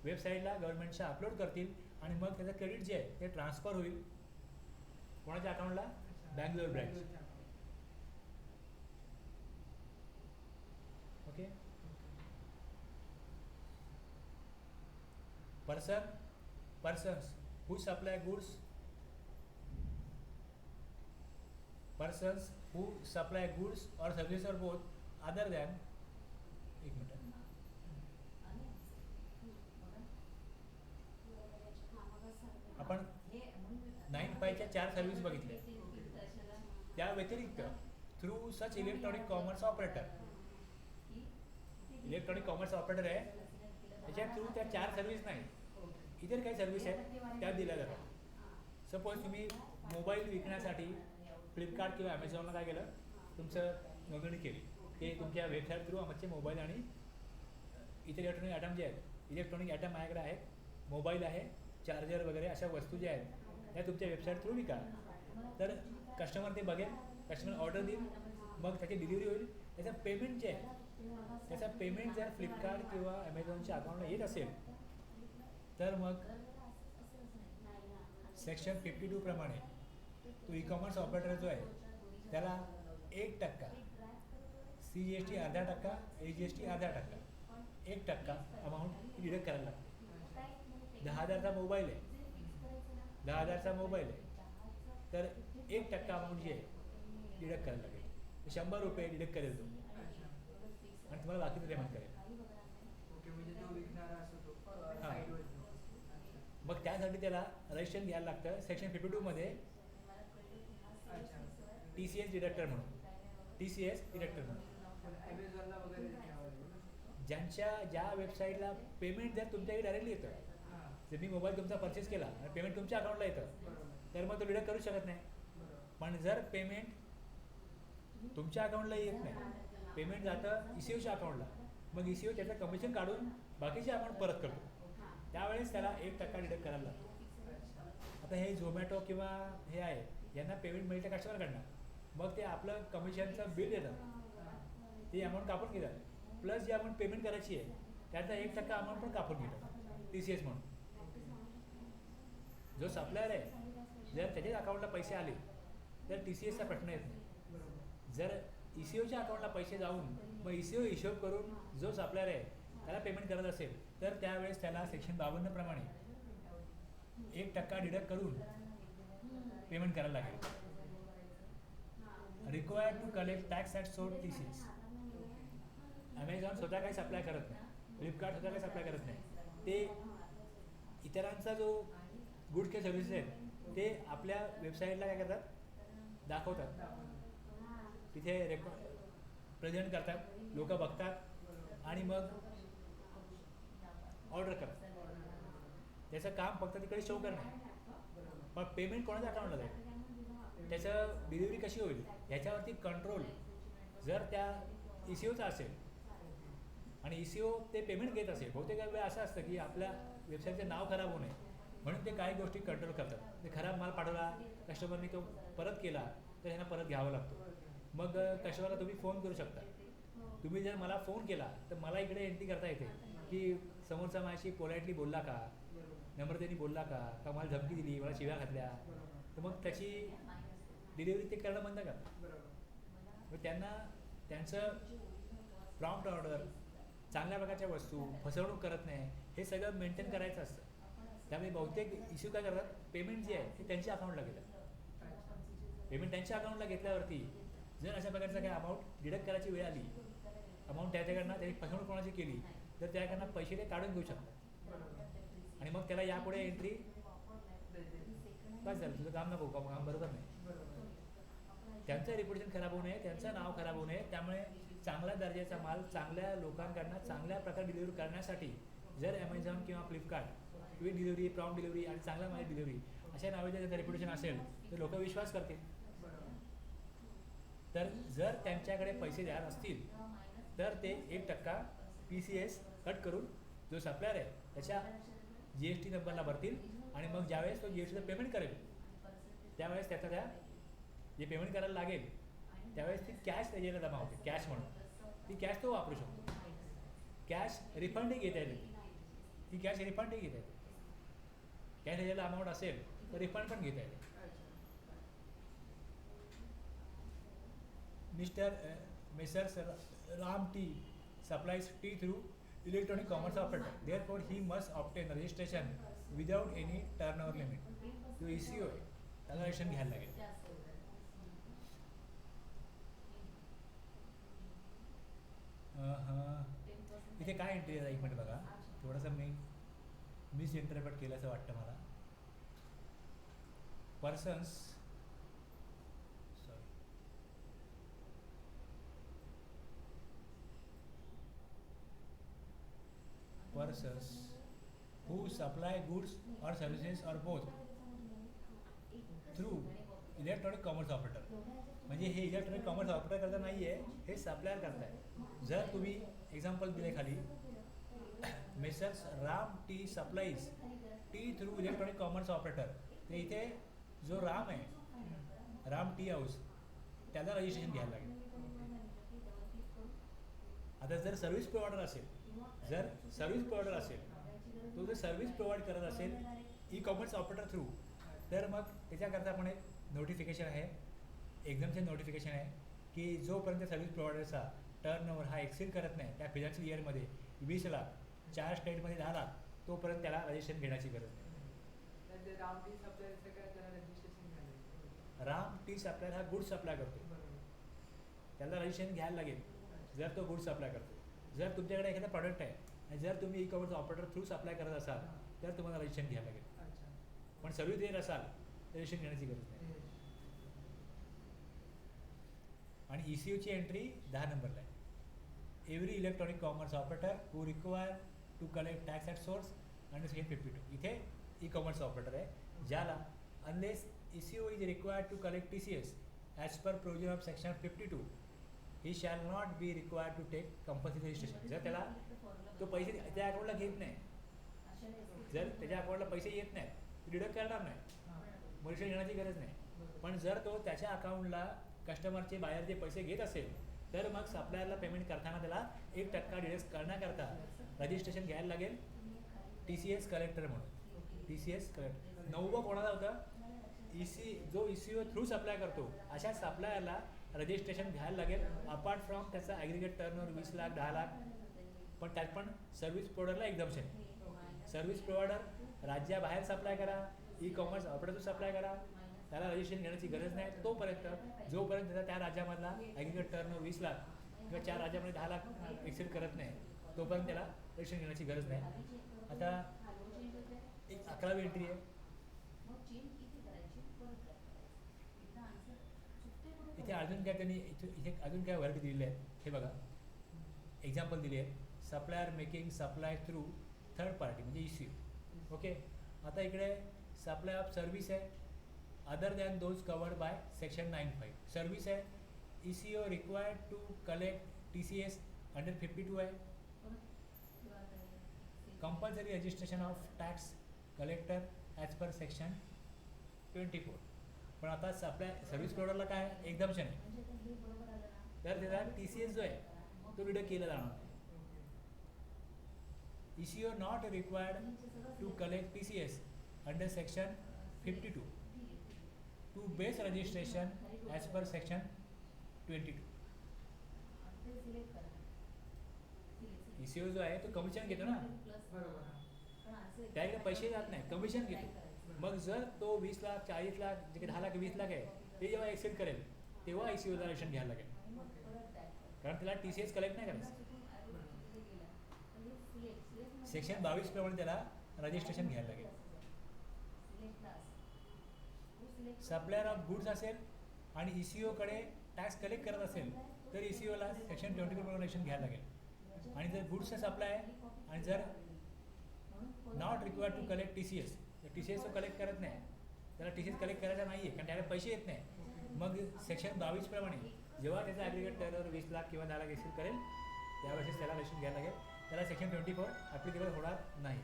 S1: वेबसाईटला गव्हर्नमेंटच्या अपलोड करतील आणि मग त्याचं क्रेडिट जे आहे ते ट्रान्सफर होईल कोणाच्या अकाउंटला, Bangalore branch. Okay. persons who supply goods or services or both other than एक मिनिट आपण 9.5च्या 4 सर्व्हिस बघितल्या त्या व्यतिरिक्त through such electronic commerce operator आहे त्याच्या थ्रू त्या 4 सर्व्हिस नाही इतर काही सर्व्हिस आहेत त्या दिल्या जातात. सपोज तुम्ही मोबाईल विकण्यासाठी फ्लिपकार्ट किंवा ॲमेझॉनला काय केलं तुमचं नोंदणी केली ते तुमच्या वेबसाईट थ्रू आमचे मोबाईल आणि इतर इलेक्ट्रॉनिक आयटम जे आहेत इलेक्ट्रॉनिक आयटम माझ्याकडे आहेत मोबाईल आहे चार्जर वगैरे अशा वस्तू ज्या आहेत त्या तुमच्या वेबसाईट थ्रू विका. तर कस्टमर ते बघेल कस्टमर ऑर्डर देईल मग त्याची डिलिव्हरी होईल. त्याचं पेमेंट जे आहे त्याचा पेमेंट जर फ्लिपकार्ट किंवा ॲमेझॉनच्या अकाउंटला येत असेल तर मग सेक्शन 52 प्रमाणे तो ई कॉमर्स ऑपरेटर जो आहे त्याला 1% CGST 0.5% AGST 0.5% 1% अमाऊंट डिडक्ट करायला लागते. 10,000चा मोबाईल आहे तर 1% अमाऊंट जी आहे डिडक्ट करायला लागेल. 100 रुपये डिडक्ट करेल तो आणि तुम्हाला बाकीचं पेमेंट करेल.
S2: ओके म्हणजे तो विकणारा असतो तो
S1: हां.
S2: साईडवर.
S1: मग त्यासाठी त्याला रजिस्ट्रेशन घ्यायला लागतं सेक्शन 52 मध्ये TCS डिडक्टर म्हणून
S2: ॲमेझॉनला वगैरे घ्यावं लागेल.
S1: ज्या वेबसाईटला पेमेंट जर तुमच्याकडे डायरेक्टली येतं
S2: हां
S1: जर मी मोबाईल तुमचा परचेस केला आणि पेमेंट तुमच्या अकाउंटला येतं
S2: बरोबर
S1: तर मग तो डिडक्ट करू शकत नाही.
S2: बरोबर.
S1: पण जर पेमेंट तुमच्या अकाउंटला येत नाही पेमेंट जातं ECOच्या अकाउंटला मग ECO त्याचं कमिशन काढून बाकीचे अमाऊंट परत करतो त्यावेळेस त्याला 1% डिडक्ट करायला लागतो. आता हे झोमॅटो किंवा हे आहे यांना पेमेंट मिळतं कस्टमरकडनं मग ते आपलं कमिशनचं बिल देतात ती अमाऊंट कापून घेतात प्लस जी अमाऊंट पेमेंट करायची आहे त्याचा 1% अमाऊंट पण कापून घेतात TCS म्हणून. जो सप्लायर आहे जर त्याच्या अकाउंटला पैसे आले तर TCSचा प्रश्न येत नाही.
S2: बरोबर.
S1: जर ECOच्या अकाउंटला पैसे जाऊन मग ECO हिशोब करून जो सप्लायर आहे त्याला पेमेंट करत असेल तर त्यावेळेस त्याला सेक्शन 52 प्रमाणे 1% डिडक्ट करून पेमेंट करायला लागेल. Required to collect tax at source TCS. Amazon स्वतः काही सप्लाय करत नाही फ्लिपकार्ट स्वतः काही सप्लाय करत नाही ते इतरांचा जो गुड्स किंवा सर्व्हिसेस आहेत ते आपल्या वेबसाईटला काय करतात दाखवतात तिथे प्रेझेंट करतात लोक बघतात आणि मग ऑर्डर करतात. त्याचं काम फक्त तिकडे शो करणं आहे पण पेमेंट कोणाच्या अकाउंटला जाईल त्याचं डिलिव्हरी कशी होईल ह्याच्यावरती कंट्रोल जर त्या ECOचा असेल आणि ECO ते पेमेंट घेत असेल बहुतेक वेळा असं असतं की आपल्या वेबसाईटचं नाव खराब होऊ नये म्हणून ते काही गोष्टी कंट्रोल करतात. ते खराब माल पाठवला कस्टमरने तो परत केला तर ह्यांना परत घ्यावा लागतो. मग कस्टमरला तुम्ही फोन करू शकता. तुम्ही जर मला फोन केला तर मला इकडे एंट्री करता येते की समोरचा माझ्याशी पोलाइटली बोलला का नम्रतेने बोलला का मला धमकी दिली मला शिव्या घातल्या तर मग त्याची डिलिव्हरी ते करणं बंद करतात. मग त्यांना त्यांचं प्रॉम्प्ट ऑर्डर चांगल्या प्रकारच्या वस्तू फसवणूक करत नाही हे सगळं मेंटेन करायचं असतं. त्यामुळे बहुतेक इश्यू काय करतात पेमेंट जे आहे ते त्यांच्या अकाउंटला घेतात. पेमेंट त्यांच्या अकाउंटला घेतल्यावरती जर अशा प्रकारचं काही अमाऊंट डिडक्ट करायची वेळ आली अमाऊंट त्याच्याकडनं त्याची फसवणूक कोणाची केली तर त्याकडनं पैसे ते काढून घेऊ शकतात आणि मग त्याला यापुढे एंट्री बस झालं तुझं काम नको काम बरोबर नाही. त्यांचं रेप्युटेशन खराब होऊ नये त्यांचं नाव खराब होऊ नये त्यामुळे चांगल्या दर्जाचा माल चांगल्या लोकांकडनं चांगल्या प्रकारे डिलिव्हरी करण्यासाठी जर ॲमेझॉन किंवा Flipkart quick delivery prompt delivery आणि चांगल्या माल डिलिव्हरी अशा नावाचे जर रेप्युटेशन असेल तर लोक विश्वास करतील. तर जर त्यांच्याकडे पैसे द्यायला असतील तर ते 1% TCS कट करून जो सप्लायर आहे त्याच्या GST नंबरला भरतील आणि मग ज्यावेळेस तो GSTचं पेमेंट करेल त्यावेळेस त्याचा त्या जे पेमेंट करायला लागेल त्यावेळेस ती कॅश त्याच्याला जमा होते कॅश म्हणून ती कॅश तो वापरू शकतो. कॅश रिफंडही घेता येते ती कॅश रिफंडही घेता येते कॅश त्याच्याला अमाऊंट असेल तर रिफंड पण घेता येते. Mr. Messrs. Ram T supplies tea through electronic commerce operator, therefore he must obtain registration without any turnover limit. जो ECO आहे त्याला रजिस्ट्रेशन घ्यायला लागेल. इथे काय एंट्री आहे एक मिनिट बघा, थोडंसं मी मिस इंटरप्रेट केलं असं वाटतं मला. Persons sorry persons who supply goods or services or both through electronic commerce operator. म्हणजे हे इलेक्ट्रॉनिक कॉमर्स ऑपरेटर करता नाही आहे, हे सप्लायर करताय. जर तुम्ही एक्झाम्पल दिले खाली messrs Ram T supplies T through electronic commerce operator, तर इथे जो राम आहे राम टी हाऊस त्याला रजिस्ट्रेशन घ्यायला लागेल. आता जर सर्व्हिस प्रोव्हायडर असेल, जर सर्व्हिस प्रोव्हायडर असेल, तो जर सर्व्हिस प्रोव्हाइड करत असेल ई कॉमर्स ऑपरेटर थ्रू, तर मग त्याच्याकरता पण एक नोटिफिकेशन आहे, एक्झामचे नोटिफिकेशन आहे की जोपर्यंत सर्व्हिस प्रोव्हायडरचा टर्नओव्हर हा एक्सीड करत नाही त्या फिनान्शियल इयरमध्ये 20 लाख, 4 स्टेटमध्ये 10 लाख, तोपर्यंत त्याला रजिस्ट्रेशन घेण्याची गरज नाही.
S2: राम टी सप्लायरचं काय त्याला रजिस्ट्रेशन घ्यायला?
S1: राम टी सप्लायर हा गुड सप्लाय करतो, त्याला रजिस्ट्रेशन घ्यायला लागेल जर तो गुड सप्लाय करतो. जर तुमच्याकडे एखादा प्रॉडक्ट आहे आणि जर तुम्ही E commerce operator through supply करत असाल तर तुम्हाला रजिस्ट्रेशन घ्यायला लागेल. पण सर्व्हिस देत असाल तर रजिस्ट्रेशन घेण्याची गरज नाही. आणि ECOची एंट्री 10 नंबरला आहे. Every electronic commerce operator who require to collect tax at source under section 52. इथे ई कॉमर्स ऑपरेटर आहे ज्याला unless ECO is required to collect TCS as per provision of section 52 he shall not be required to take compulsory registration. जर त्याला तो पैसे त्या अकाउंटला घेत नाही, जर त्याच्या अकाउंटला पैसे येत नाहीत तर डिडक्ट करणार नाही, रजिस्ट्रेशन घेण्याची गरज नाही. पण जर तो त्याच्या अकाउंटला कस्टमरचे बाहेरचे पैसे घेत असेल तर मग सप्लायरला पेमेंट करताना त्याला 1% डिडक्ट करण्याकरता रजिस्ट्रेशन घ्यायला लागेल TCS कलेक्टर म्हणून. TCS कलेक्टर 9वं कोणाला होतं? जो ECO थ्रू सप्लाय करतो अशा सप्लायरला रजिस्ट्रेशन घ्यायला लागेल अपार्ट फ्रॉम त्याचा ॲग्रिगेट टर्नओव्हर 20 लाख 10 लाख. पण त्यात पण सर्व्हिस प्रोव्हायडरला एक्झम्पशन आहे. सर्व्हिस प्रोव्हायडर राज्याबाहेर सप्लाय करा, ई कॉमर्स ऑपरेटर सप्लाय करा, त्याला रजिस्ट्रेशन घेण्याची गरज नाही. तोपर्यंत जोपर्यंत त्याचा त्या राज्यामधला ॲग्रिगेट टर्नओव्हर 20 लाख किंवा 4 राज्यामध्ये 10 लाख एक्सीड करत नाही, तोपर्यंत त्याला रजिस्ट्रेशन घेण्याची गरज नाही. आता एक 11वी एंट्री आहे. इथे अजून काय त्यांनी इथे अजून काय व्हरायटी दिलेली आहे हे बघा. एक्झाम्पल दिली आहे supplier making supply through third party म्हणजे ECO. ओके, आता इकडे सप्लाय ऑफ सर्व्हिस आहे other than those covered by section 95. Service आहे ECO required to collect TCS under 52 आहे. Compulsory registration of tax collector as per section 24. पण आता supply service प्रोव्हायडरला काय एक्झम्पशन आहे, तर त्याचा TCS जो आहे तो डिडक्ट केला जाणार नाही. ECO not required to collect TCS under section 52 to base registration as per section 22. ECO जो आहे तो कमिशन घेतो ना, त्याकडे पैसे जात नाही, कमिशन घेतो. मग जर तो 20 लाख 40 लाख जे 10 लाख 20 लाख आहे ते जेव्हा एक्सेप्ट करेल तेव्हा ECOला रजिस्ट्रेशन घ्यायला लागेल, कारण त्याला TCS कलेक्ट नाही करायचं. सेक्शन 22 प्रमाणे त्याला रजिस्ट्रेशन घ्यायला लागेल. सप्लायर ऑफ गुड्स असेल आणि ECOकडे टॅक्स कलेक्ट करत असेल तर ECOला सेक्शन 24 प्रमाणे रजिस्ट्रेशन घ्यायला लागेल. आणि जर गुड्सचा सप्लाय आहे आणि जर not required to collect TCS, TCS तो कलेक्ट करत नाही, त्याला TCS कलेक्ट करायचा नाही आहे कारण त्याला पैसे येत नाही, मग सेक्शन 22 प्रमाणे जेव्हा त्याचा ॲग्रिगेट टर्नओव्हर 20 लाख किंवा 10 लाख एक्सीड करेल त्यावेळेस त्याला रजिस्ट्रेशन घ्यायला लागेल. त्याला सेक्शन 24 ॲप्लिकेबल होणार नाही.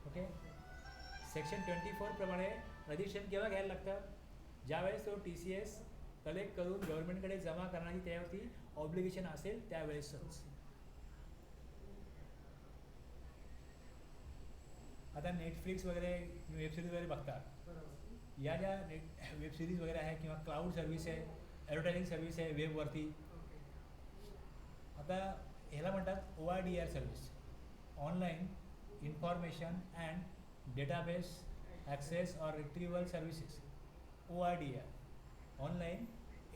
S1: ओके, सेक्शन 24 प्रमाणे रजिस्ट्रेशन केव्हा घ्यायला लागतं, ज्यावेळेस तो TCS कलेक्ट करून गव्हर्नमेंटकडे जमा करण्याची त्यावरती ऑब्लिगेशन असेल त्यावेळेसच. आता नेटफ्लिक्स वगैरे वेबसिरीज वगैरे बघतात, या ज्या वेबसिरीज वगैरे आहे किंवा क्लाउड सर्व्हिस आहे, ॲडव्हर्टायझिंग सर्व्हिस आहे वेबवरती. आता ह्याला म्हणतात OIDR service, online information and database access or retrieval services. OIDR, online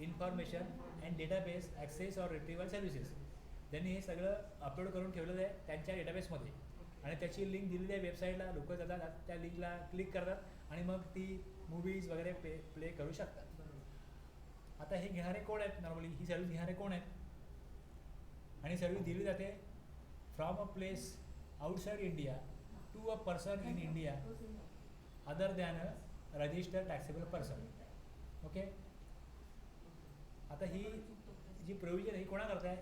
S1: information and database access or retrieval services. त्यांनी हे सगळं अपलोड करून ठेवलेलं आहे त्यांच्या डेटाबेसमध्ये आणि त्याची लिंक दिलेली आहे वेबसाईटला. लोक जातात त्या लिंकला क्लिक करतात आणि मग ती मूवीज वगैरे प्ले करू शकतात. आता हे घेणारे कोण आहेत? नॉर्मली ही सर्व्हिस घेणारे कोण आहेत? आणि सर्व्हिस दिली जाते from a place outside India to a person in India other than a registered taxable person. Okay. आता ही जी प्रोव्हिजन आहे ही कोणा करत आहे?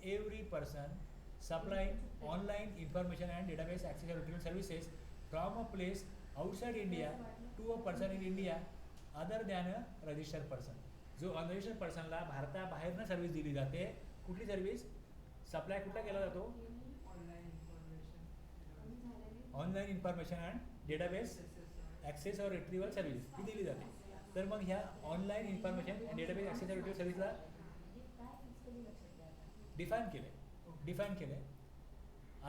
S1: Every person supplying online information and database access retrieval services from a place outside India to a person in India other than a registered person. जो unregistered पर्सनला भारताबाहेरनं सर्व्हिस दिली जाते. कुठली सर्व्हिस? सप्लाय कुठला केला जातो? Online information and database access और रिट्रीवल सर्व्हिस ही दिली जाते. तर मग ह्या online information and database access और रिट्रीवल सर्व्हिसला डिफाईन केलं आहे.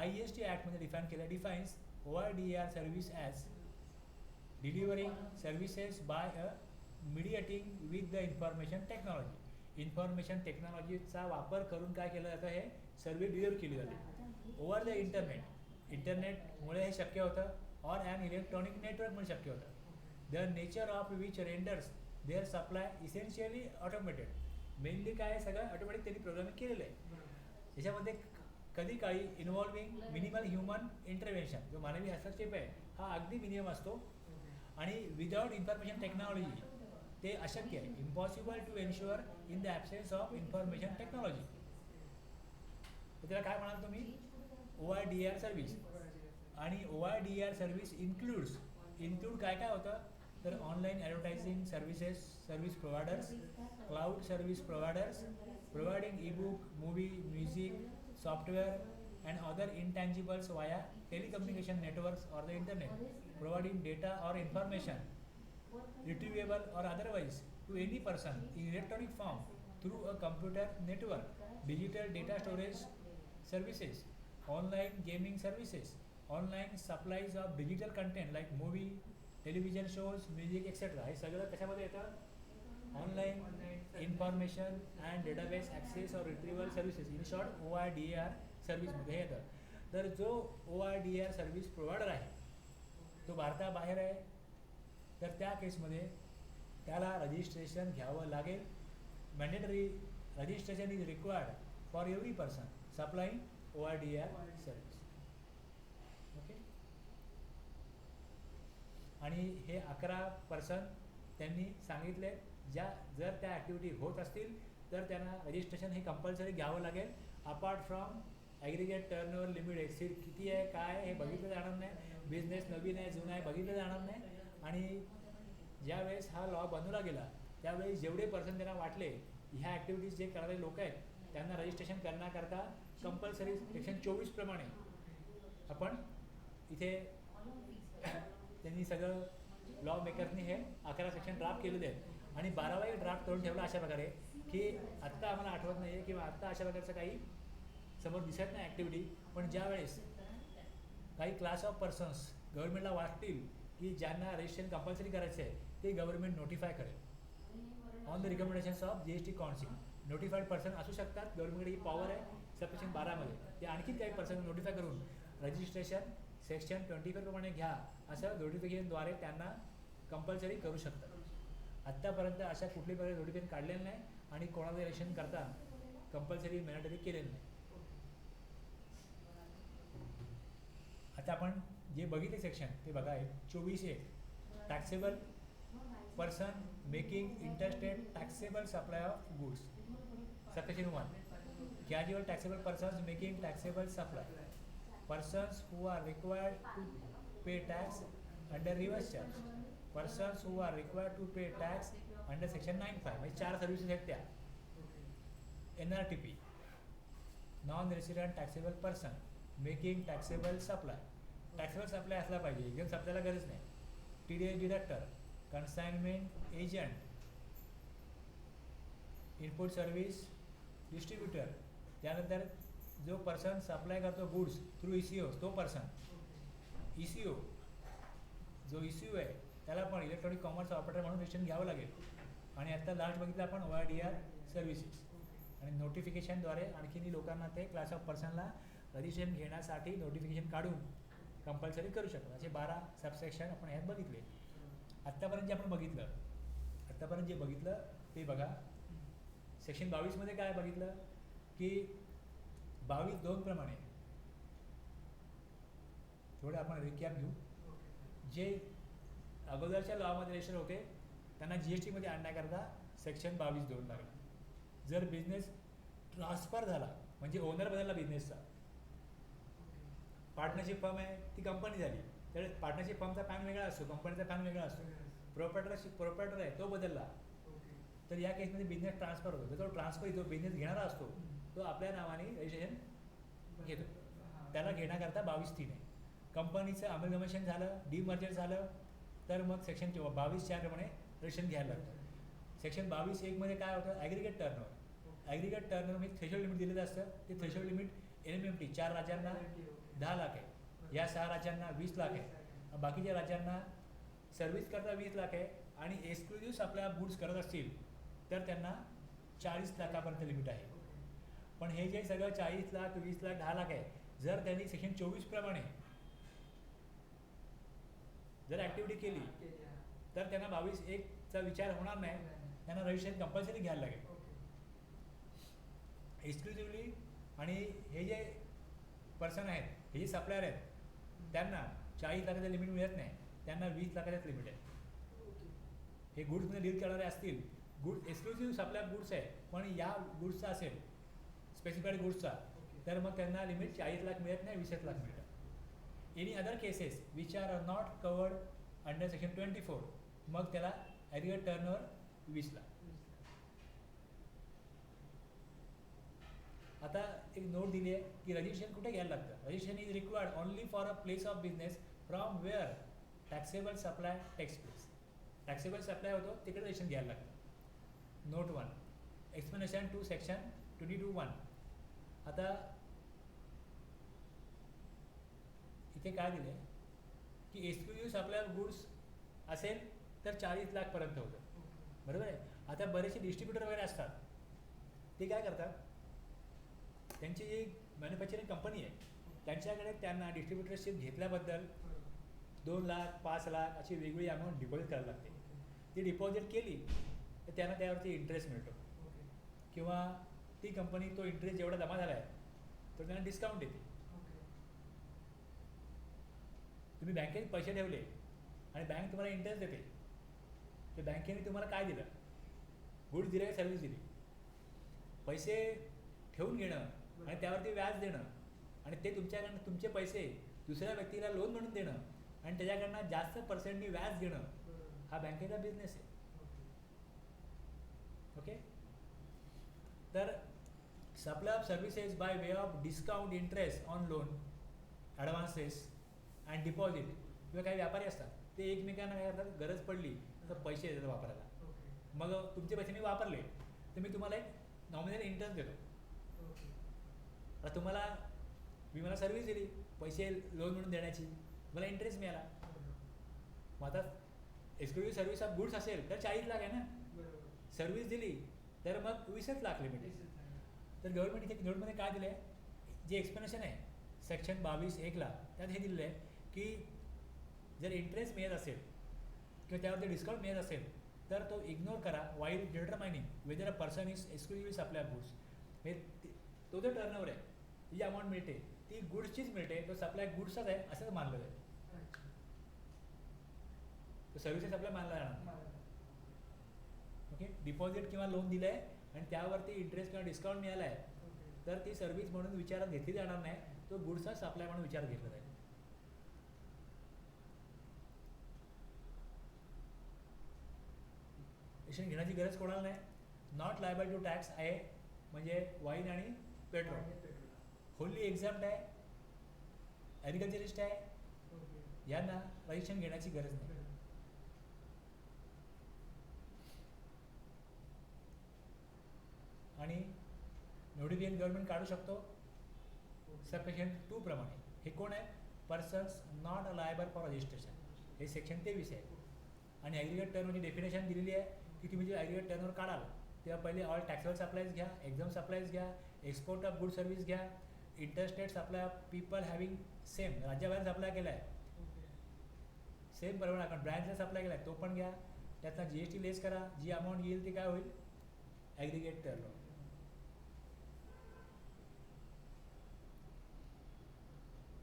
S1: IEST ॲक्टमध्ये डिफाईन केलं आहे. Defines OIDR service as delivering services by a mediating with the information technology. Information टेक्नॉलॉजीचा वापर करून काय केलं जातं? हे सर्व्हिस डिलिव्हर केली जाते ओव्हर द इंटरनेटमुळे हे शक्य होतं. ऑर ॲन इलेक्ट्रॉनिक नेटवर्कमुळे शक्य होतं. The nature of which renders their supply essentially automated. Mainly काय सगळं ऑटोमॅटिक त्यांनी प्रोग्रामिंग केलेलं आहे. याच्यामध्ये कधी काळी इन्व्हॉल्विंग मिनिमल ह्युमन इंटरव्हेन्शन, जो मानवी हस्तक्षेप आहे हा अगदी मिनिमम असतो. आणि विदाउट इन्फॉर्मेशन टेक्नॉलॉजी ते अशक्य आहे. Impossible to ensure in the absence of information technology. तर त्याला काय म्हणाल तुम्ही? OIDR service. आणि OIDR सर्व्हिस इन्क्लूड काय काय होतं? तर online advertising services, service providers, cloud service providers, providing ebook, movie, music, software and other intangibles via telecommunication networks or the internet, providing data or information retrievable or otherwise to any person in electronic form through a computer network, digital data storage services, online gaming services, online supplies of digital content like movie, television shows, music, etc. हे सगळं कशामध्ये येतं? Online information and database access और retrieval services, in short OIDR सर्व्हिसमध्ये येतं. तर जो OIDR service provider आहे तो भारताबाहेर आहे, तर त्या केसमध्ये त्याला रजिस्ट्रेशन घ्यावं लागेल. Mandatory registration is required for every person supplying OIDR service. Okay. आणि हे 11 पर्सन त्यांनी सांगितले जर त्या ॲक्टिव्हिटी होत असतील तर त्यांना रजिस्ट्रेशन हे कंपल्सरी घ्यावं लागेल. Apart from aggregate turnover limit exceed किती आहे काय हे बघितलं जाणार नाही. बिझनेस नवीन आहे जुना आहे बघितलं जाणार नाही. आणि ज्यावेळेस हा लॉ बनवला गेला त्यावेळेस जेवढे पर्सन त्यांना वाटले ह्या ॲक्टिव्हिटीज जे करणारे लोक आहेत त्यांना रजिस्ट्रेशन करण्याकरता कंपल्सरी सेक्शन 24 प्रमाणे आपण इथे त्यांनी सगळं लॉ मेकर्सनी हे 11 सेक्शन ड्राफ्ट केलेले आहेत. आणि 12वाही ड्राफ्ट करून ठेवला अशा प्रकारे की आत्ता आम्हाला आठवत नाही आहे किंवा आत्ता अशा प्रकारचं काही समोर दिसत नाही ॲक्टिव्हिटी. पण ज्यावेळेस काही क्लास ऑफ पर्सन्स गव्हर्नमेंटला वाटतील की ज्यांना रजिस्ट्रेशन कंपल्सरी करायचं आहे ते गव्हर्नमेंट नोटिफाय करेल on the recommendations of GST council. Notified person असू शकतात. गव्हर्नमेंटकडे ही पॉवर आहे सेक्शन 12मध्ये. ते आणखी काही पर्सन नोटिफाय करून रजिस्ट्रेशन सेक्शन 25 प्रमाणे घ्या असं नोटिफिकेशनद्वारे त्यांना कंपल्सरी करू शकतात. आत्तापर्यंत अशा कुठली प्रकारे नोटिफिकेशन काढलेलं नाही आणि कोणाला रजिस्ट्रेशन करता कंपल्सरी मॅन्डेटरी केलेलं नाही. आता आपण जे बघितले सेक्शन ते बघा आहे 24(1) taxable person making interstate taxable supply of goods. Section 1 casual taxable persons making taxable supply. Persons who are required to pay tax under reverse charge. Persons who are required to pay tax under section 9(5). म्हणजे 4 services आहेत त्या. NRTP non resident taxable person making taxable supply. Taxable supply असला पाहिजे, एकदम सप्लायला गरज नाही. TDS deductor, consignment agent, input service distributor, त्यानंतर जो पर्सन सप्लाय करतो गुड्स थ्रू ECO तो पर्सन, ECO जो ECU आहे त्याला पण इलेक्ट्रॉनिक कॉमर्स ऑपरेटर म्हणून रजिस्ट्रेशन घ्यावं लागेल. आणि आता लास्ट बघितलं आपण OIDR सर्व्हिसेस आणि नोटिफिकेशनद्वारे आणखीन लोकांना ते क्लास ऑफ पर्सनला रजिस्ट्रेशन घेण्यासाठी नोटिफिकेशन काढून कंपल्सरी करू शकतो. असे 12 सबसेक्शन आपण ह्यात बघितले. आत्तापर्यंत जे आपण बघितलं, आत्तापर्यंत जे बघितलं ते बघा. सेक्शन 22मध्ये काय बघितलं की 22(2) प्रमाणे थोडं आपण रिकॅप घेऊ. जे अगोदरच्या लॉमध्ये रजिस्टर होते त्यांना GST मध्ये आणण्याकरता सेक्शन 22(2) लागला. जर बिझनेस ट्रान्सफर झाला म्हणजे ओनर बदलला बिझनेसचा, पार्टनरशिप फर्म आहे ती कंपनी झाली, तर पार्टनरशिप फर्मचा पॅन वेगळा असतो, कंपनीचा पॅन वेगळा असतो. प्रोप्रायटर आहे तो बदलला, तर या केसमध्ये बिझनेस ट्रान्सफर होतो. जो ट्रान्सफर जो बिझनेस घेणारा असतो तो आपल्या नावाने रजिस्ट्रेशन घेतो, त्याला घेण्याकरता 22(3) आहे. कंपनीचं अमलगमेशन झालं, डीमर्जर झालं तर मग सेक्शन 22(4) प्रमाणे रजिस्ट्रेशन घ्यायला लागतं. सेक्शन 22(1) मध्ये काय होतं, ॲग्रिगेट टर्नओव्हर. ॲग्रिगेट टर्नओव्हर म्हणजे थ्रेशोल्ड लिमिट दिलेलं असतं. ते थ्रेशोल्ड लिमिट NMMT 4 राज्यांना 10 लाख आहे, या 6 राज्यांना 20 लाख आहे, बाकीच्या राज्यांना सर्व्हिस करता 20 लाख आहे आणि एक्सक्लुझिव्ह आपल्या गुड्स करत असतील तर त्यांना 40 लाखापर्यंत लिमिट आहे. पण हे जे सगळं 40 लाख 20 लाख 10 लाख आहे, जर त्यांनी सेक्शन 24 प्रमाणे जर ॲक्टिव्हिटी केली तर त्यांना 22(1) विचार होणार नाही, त्यांना रजिस्ट्रेशन कंपल्सरी घ्यायला लागेल. एक्सक्लुझिव्हली आणि हे जे पर्सन आहेत, हे जे सप्लायर आहेत त्यांना 40 लाखाचं लिमिट मिळत नाही, त्यांना 20 लाखाचंच लिमिट आहे. हे गुड्समध्ये डील करणारे असतील, गुड्स एक्सक्लुझिव्ह सप्लाय गुड्स आहे पण या गुड्सचा असेल स्पेसिफाईड गुड्सचा, तर मग त्यांना लिमिट 40 लाख मिळत नाही, 20 लाख मिळतं. Any other cases which are not covered under section 24 मग त्याला ॲग्रिगेट टर्नओव्हर 20 लाख. आता एक नोट दिली आहे की रजिस्ट्रेशन कुठे घ्यायला लागतं. Registration is required only for a place of business from where taxable supply takes place. Taxable supply होतो तिकडे रजिस्ट्रेशन घ्यायला लागतं. Note 1 explanation to section 22(1). आता इथे काय दिलं आहे की एक्सक्लुझिव्ह सप्लाय गुड्स असेल तर 40 लाखपर्यंत होतं, बरोबर आहे. आता बरेचसे डिस्ट्रीब्युटर वगैरे असतात, ते काय करतात, त्यांची जी मॅन्युफॅक्चरिंग कंपनी आहे त्यांच्याकडे त्यांना डिस्ट्रीब्युटरशिप घेतल्याबद्दल 2 लाख 5 लाख अशी वेगवेगळी अमाऊंट डिपॉझिट करायला लागते. ती डिपॉझिट केली तर त्यांना त्यावरती इंटरेस्ट मिळतो, किंवा ती कंपनी तो इंटरेस्ट जेवढा जमा झाला आहे तर त्यांना डिस्काउंट देते. तुम्ही बँकेत पैसे ठेवले आणि बँक तुम्हाला इंटरेस्ट देते, तर बँकेने तुम्हाला काय दिलं, गुड्स दिले, सर्व्हिस दिली. पैसे ठेवून घेणं आणि त्यावरती व्याज देणं आणि ते तुमच्याकडनं तुमचे पैसे दुसऱ्या व्यक्तीला लोन म्हणून देणं आणि त्याच्याकडनं जास्त पर्सेंटनी व्याज घेणं, हा बँकेचा बिझनेस आहे. ओके. तर supply of services by way of discount interest on loan, advances and deposit, किंवा काही व्यापारी असतात ते एकमेकांना काय करतात, गरज पडली तर पैसे देतात वापरायला. मग तुमचे पैसे मी वापरले तर मी तुम्हाला एक नॉमिनल इंटरेस्ट देतो. आता तुम्हाला मी मला सर्व्हिस दिली पैसे लोन म्हणून देण्याची, मला इंटरेस्ट मिळाला. मग आता एक्सक्लुझिव्ह सर्व्हिस ऑफ गुड्स असेल तर 40 लाख आहे ना, सर्व्हिस दिली तर मग 20 लाख लिमिट आहे. तर गव्हर्नमेंट इथे नोटमध्ये काय दिलं आहे, जे एक्सप्लेनेशन आहे सेक्शन 22(1) त्यात हे दिलेलं आहे की जर इंटरेस्ट मिळत असेल किंवा त्यावरती डिस्काउंट मिळत असेल तर तो इग्नोर करा while डिटरमायनिंग weather a person is exclusively supply goods. हे तो जो टर्नओव्हर आहे, जी अमाऊंट मिळते ती गुड्सचीच मिळते, तो सप्लाय गुड्सचाच आहे असंच मानलं जाईल, तो सर्व्हिसेस सप्लाय मानला जाणार. ओके. डिपॉझिट किंवा लोन दिलं आहे आणि त्यावरती इंटरेस्ट किंवा डिस्काउंट मिळाला आहे तर ती सर्व्हिस म्हणून विचारात घेतली जाणार नाही, तो गुड्सचा सप्लाय म्हणून विचारात घेतला जाईल. रजिस्ट्रेशन घेण्याची गरज कोणाला नाही. नॉट लायबल टू टॅक्स आहे म्हणजे वाईन आणि पेट्रोल. होली एक्झाम्प्ट आहे, ॲग्रिकल्चरिस्ट आहे, यांना रजिस्ट्रेशन घेण्याची गरज नाही. आणि नोटिफिकेशन गव्हर्नमेंट काढू शकतो सबसेक्शन 2 प्रमाणे. हे कोण आहे? Persons not liable for registration, हे सेक्शन 23 आहे. आणि ॲग्रिगेट टर्नची डेफिनेशन दिलेली आहे की तुम्ही जे ॲग्रिगेट टर्नवर काढाल तेव्हा पहिले ऑल टॅक्सेबल सप्लाईज घ्या, एक्झाम सप्लाईज घ्या, एक्सपोर्ट ऑफ गुड सर्व्हिस घ्या, interstate supply of people having same राज्याबाहेर सप्लाय केला आहे सेम बरोबर आपण ब्रँचला सप्लाय केला आहे तो पण घ्या, त्यातला GST लेस करा, जी अमाऊंट येईल ती काय होईल? Aggregate turn.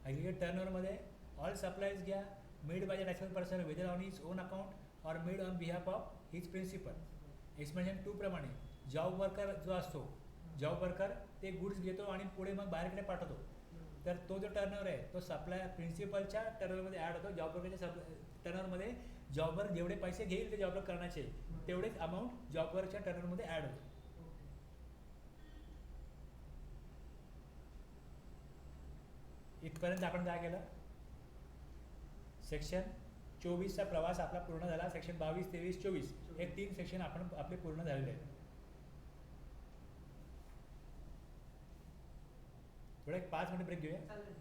S1: ॲग्रिगेट टर्नओव्हरमध्ये ऑल सप्लाईज घ्या made by the taxable person whether on his own account or made on behalf of his principal. Explanation 2 प्रमाणे जॉब वर्कर जो असतो, जॉब वर्कर ते गुड्स घेतो आणि पुढे मग बाहेरकडे पाठवतो, तर तो जो टर्नओव्हर आहे तो सप्लाय प्रिन्सिपलच्या टर्नओव्हरमध्ये ॲड होतो. जॉब वर्करच्या टर्नओव्हरमध्ये जॉबवर जेवढे पैसे घेईल ते जॉबवर करण्याचे तेवढेच अमाऊंट जॉबवरच्या टर्नओव्हरमध्ये ॲड होतो. इथपर्यंत आपण काय केलं? सेक्शन 24चा प्रवास आपला पूर्ण झाला. सेक्शन 22, 23, 24 हे 3 सेक्शन आपण आपले पूर्ण झालेले आहेत. थोडं एक 5 मिनिट ब्रेक घेऊया.
S2: चालेल.